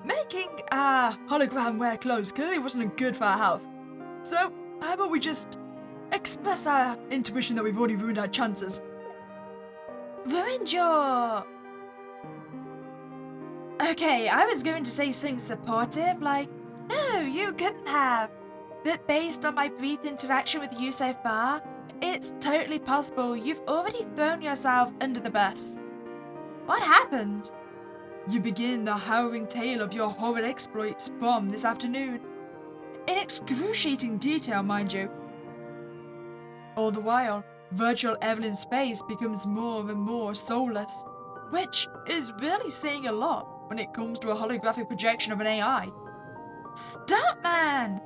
making hologram wear clothes clearly wasn't good for our health. So, how about we just express our intuition that we've already ruined our chances? Ruined your... Okay, I was going to say something supportive, like, no, you couldn't have. But based on my brief interaction with you so far, it's totally possible you've already thrown yourself under the bus. What happened? You begin the harrowing tale of your horrid exploits from this afternoon. In excruciating detail, mind you. All the while, virtual Evelyn's face becomes more and more soulless, which is really saying a lot when it comes to a holographic projection of an AI. Stop, man!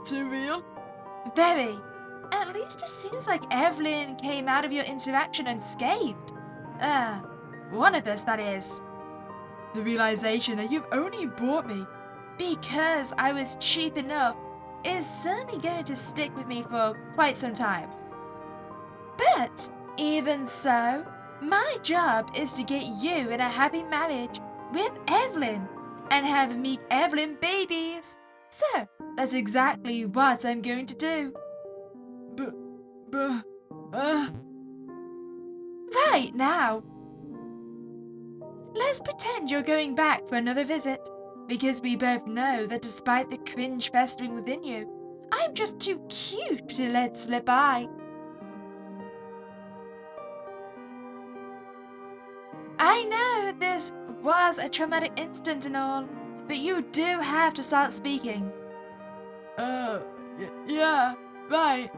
Too real? Very. At least it seems like Evelyn came out of your interaction unscathed. One of us, that is. The realization that you've only brought me because I was cheap enough is certainly going to stick with me for quite some time. But even so, my job is to get you in a happy marriage with Evelyn and have Meek Evelyn babies. So that's exactly what I'm going to do. Right now. Let's pretend you're going back for another visit, because we both know that despite the cringe festering within you, I'm just too cute to let slip by. I know this was a traumatic incident and all, but you do have to start speaking. Yeah, right.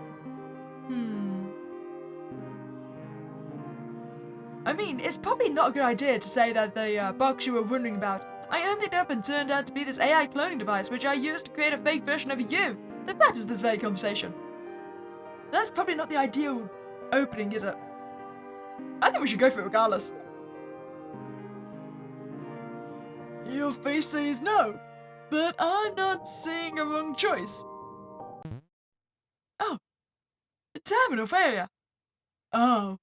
I mean, it's probably not a good idea to say that the box you were wondering about, I opened it up and turned out to be this AI cloning device which I used to create a fake version of you that practice this very conversation. That's probably not the ideal opening, is it? I think we should go for it regardless. Your face says no, but I'm not seeing a wrong choice. Oh, a terminal failure. Oh.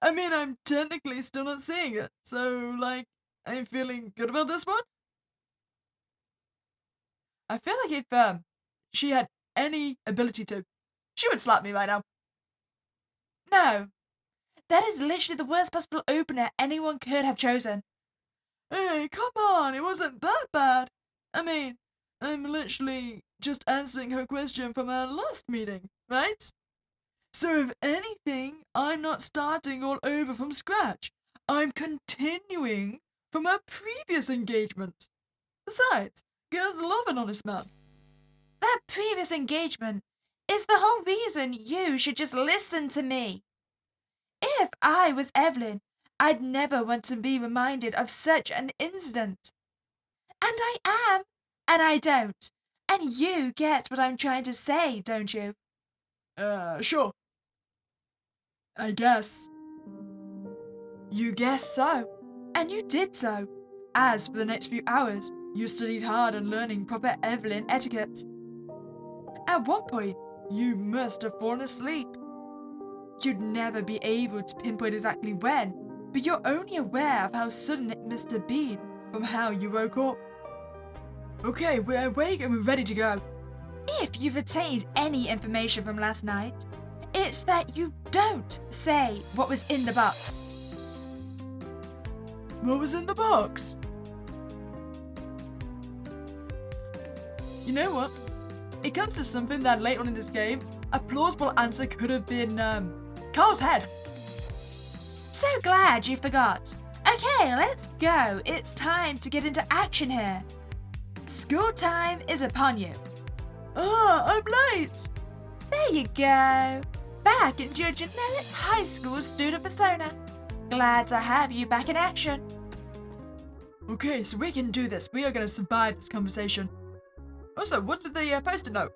I mean, I'm technically still not seeing it, so, like, I'm feeling good about this one. I feel like if, she had any ability to, she would slap me right now. No, that is literally the worst possible opener anyone could have chosen. Hey, come on, it wasn't that bad. I mean, I'm literally just answering her question from our last meeting, right? So if anything, I'm not starting all over from scratch. I'm continuing from our previous engagement. Besides, girls love an honest man. That previous engagement is the whole reason you should just listen to me. If I was Evelyn, I'd never want to be reminded of such an incident. And I am, and I don't. And you get what I'm trying to say, don't you? Sure. I guess. You guessed so, and you did so. As for the next few hours, you studied hard on learning proper Evelyn etiquette. At one point, you must have fallen asleep, You'd never be able to pinpoint exactly when, but you're only aware of how sudden it must have been from how you woke up. Okay, we're awake and we're ready to go. If you've retained any information from last night, it's that you don't say what was in the box. What was in the box? You know what? It comes to something that late on in this game, a plausible answer could have been, Carl's head. So glad you forgot. Okay, let's go. It's time to get into action here. School time is upon you. I'm late! There you go. Back into your generic high school student persona. Glad to have you back in action. Okay, so we can do this. We are going to survive this conversation. Also, what's with the post-it note?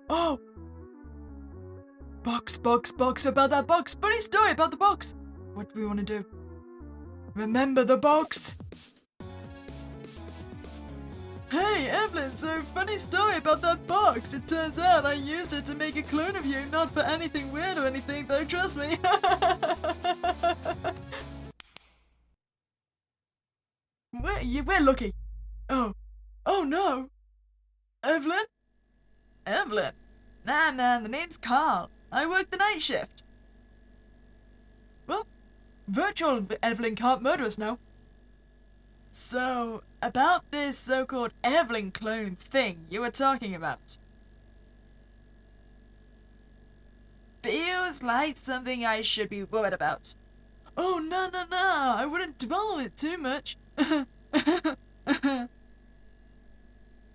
Oh! Box about that box. Funny story about the box. What do we want to do? Remember the box? Hey, Evelyn, so funny story about that box. It turns out I used it to make a clone of you, not for anything weird or anything, though, trust me. We're lucky. Oh no. Evelyn? Evelyn? Nah, man, the name's Carl. I work the night shift. Well, virtual Evelyn can't murder us now. So, about this so-called Evelyn clone thing you were talking about. Feels like something I should be worried about. Oh, no, I wouldn't dwell on it too much.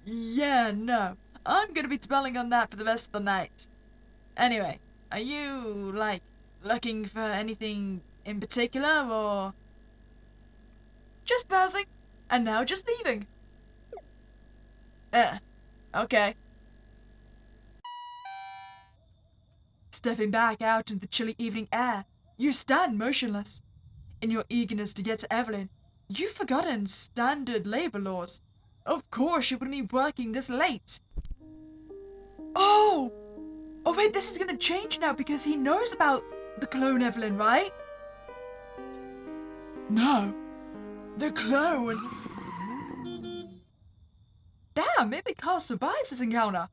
Yeah, no. I'm gonna be dwelling on that for the rest of the night. Anyway, are you, looking for anything in particular, or... Just browsing, and now just leaving. Okay. Stepping back out into the chilly evening air, you stand motionless. In your eagerness to get to Evelyn, you've forgotten standard labor laws. Of course you wouldn't be working this late. Oh wait, this is gonna change now because he knows about the clone Evelyn, right? No. The clone. Damn, maybe Carl survives this encounter.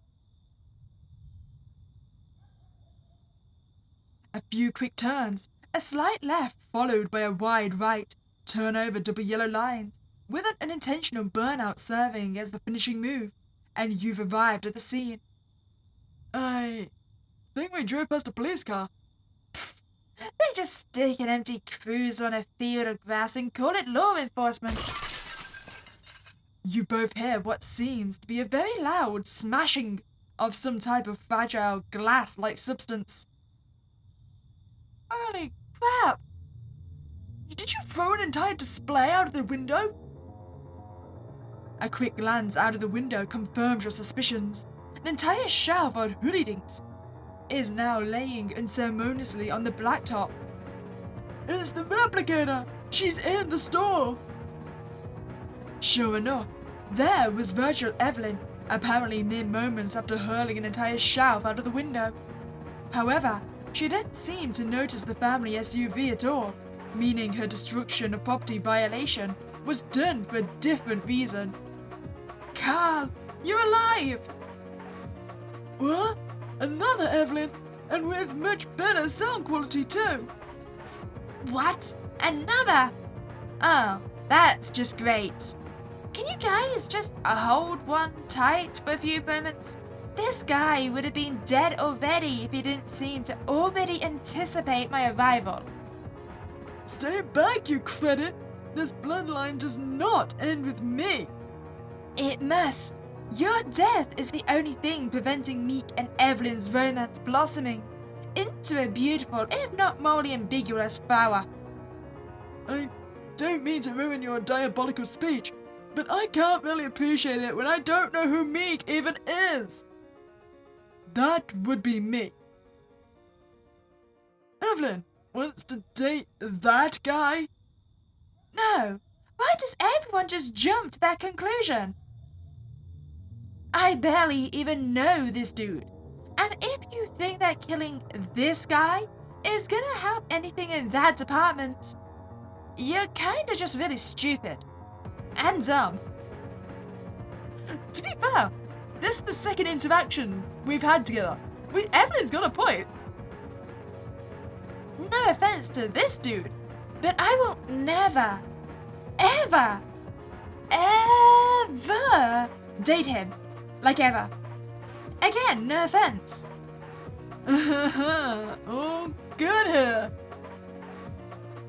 A few quick turns, a slight left followed by a wide right, turn over double yellow lines, with an unintentional burnout serving as the finishing move, and you've arrived at the scene. I think we drove past a police car. They just stick an empty cruiser on a field of grass and call it law enforcement. You both hear what seems to be a very loud smashing of some type of fragile glass-like substance. Holy crap! Did you throw an entire display out of the window? A quick glance out of the window confirms your suspicions. An entire shelf of hoodie-dinks is now laying unceremoniously on the blacktop. It's the replicator! She's in the store! Sure enough, there was virtual Evelyn, apparently mere moments after hurling an entire shelf out of the window. However, she didn't seem to notice the family SUV at all, meaning her destruction of property violation was done for a different reason. Carl, you're alive! What? Another Evelyn? And with much better sound quality too. What? Another? Oh, that's just great. Can you guys just hold one tight for a few moments? This guy would have been dead already if he didn't seem to already anticipate my arrival. Stay back, you credit! This bloodline does not end with me! It must. Your death is the only thing preventing Meek and Evelyn's romance blossoming into a beautiful, if not morally ambiguous flower. I don't mean to ruin your diabolical speech, but I can't really appreciate it when I don't know who Meek even is. That would be me. Evelyn wants to date that guy? No. Why does everyone just jump to that conclusion? I barely even know this dude. And if you think that killing this guy is gonna help anything in that department, you're kinda just really stupid. And dumb. To be fair, this is the second interaction we've had together. Evelyn's got a point. No offense to this dude, but I will never, ever, ever date him. Like ever. Again, no offense. Oh, good here.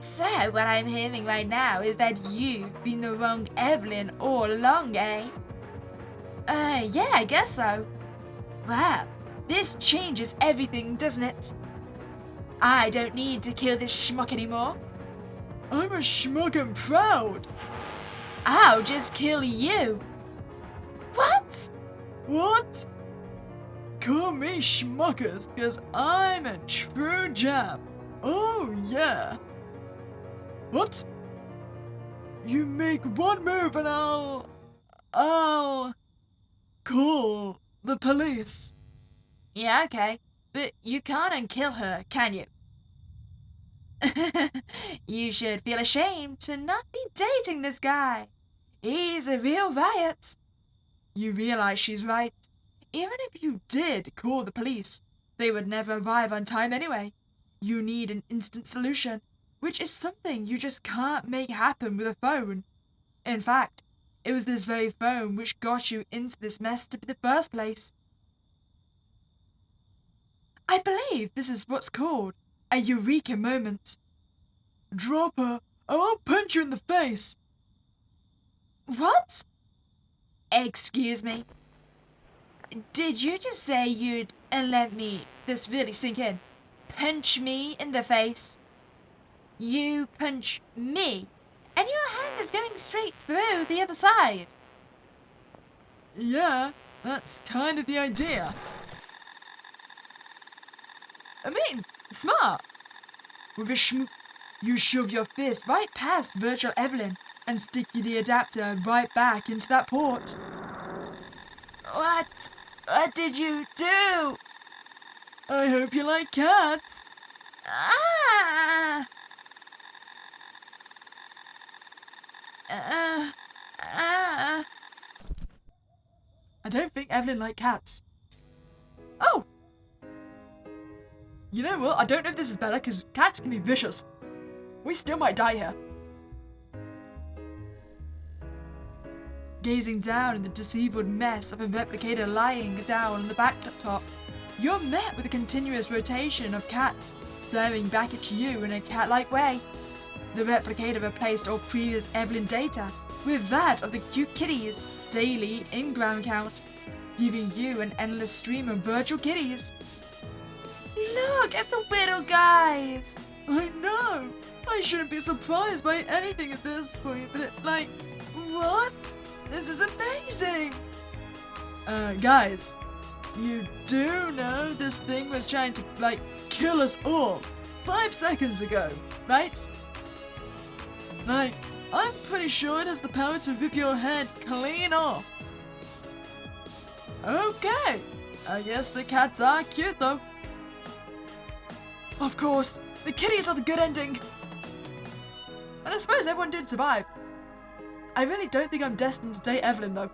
So, what I'm hearing right now is that you've been the wrong Evelyn all along, eh? Yeah, I guess so. Well, this changes everything, doesn't it? I don't need to kill this schmuck anymore. I'm a schmuck and proud. I'll just kill you. What? What? Call me schmuckers because I'm a true jam. Oh yeah. What? You make one move and I'll call the police. Yeah, okay. But you can't unkill her, can you? You should feel ashamed to not be dating this guy. He's a real riot. You realize she's right. Even if you did call the police, they would never arrive on time anyway. You need an instant solution, which is something you just can't make happen with a phone. In fact, it was this very phone which got you into this mess in the first place. I believe this is what's called a eureka moment. Drop her or I'll punch you in the face. What? Excuse me? Did you just say you'd let me this really sink in? Punch me in the face? You punch me, and your hand is going straight through the other side. Yeah, that's kind of the idea. I mean, smart. With a you shove your fist right past virtual Evelyn and stick the adapter right back into that port. What? What did you do? I hope you like cats. Ah! I don't think Evelyn likes cats. Oh! You know what? I don't know if this is better because cats can be vicious. We still might die here. Gazing down in the disabled mess of a replicator lying down on the backtop, you're met with a continuous rotation of cats staring back at you in a cat-like way. The replicator replaced all previous Evelyn data with that of the cute kitties' daily in-ground count, giving you an endless stream of virtual kitties. Look at the little guys! I know! I shouldn't be surprised by anything at this point, but what? This is amazing! Guys, you do know this thing was trying to, kill us all 5 seconds ago, right? I'm pretty sure it has the power to rip your head clean off. Okay, I guess the cats are cute though. Of course, the kitties are the good ending. And I suppose everyone did survive. I really don't think I'm destined to date Evelyn though.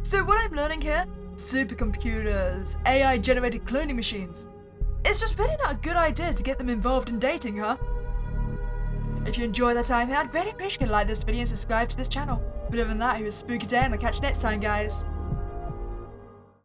So what I'm learning here, supercomputers, AI-generated cloning machines, it's just really not a good idea to get them involved in dating, huh? If you enjoy that time here, I'd really appreciate you to like this video and subscribe to this channel. But other than that, it was Spooky Day and I'll catch you next time, guys.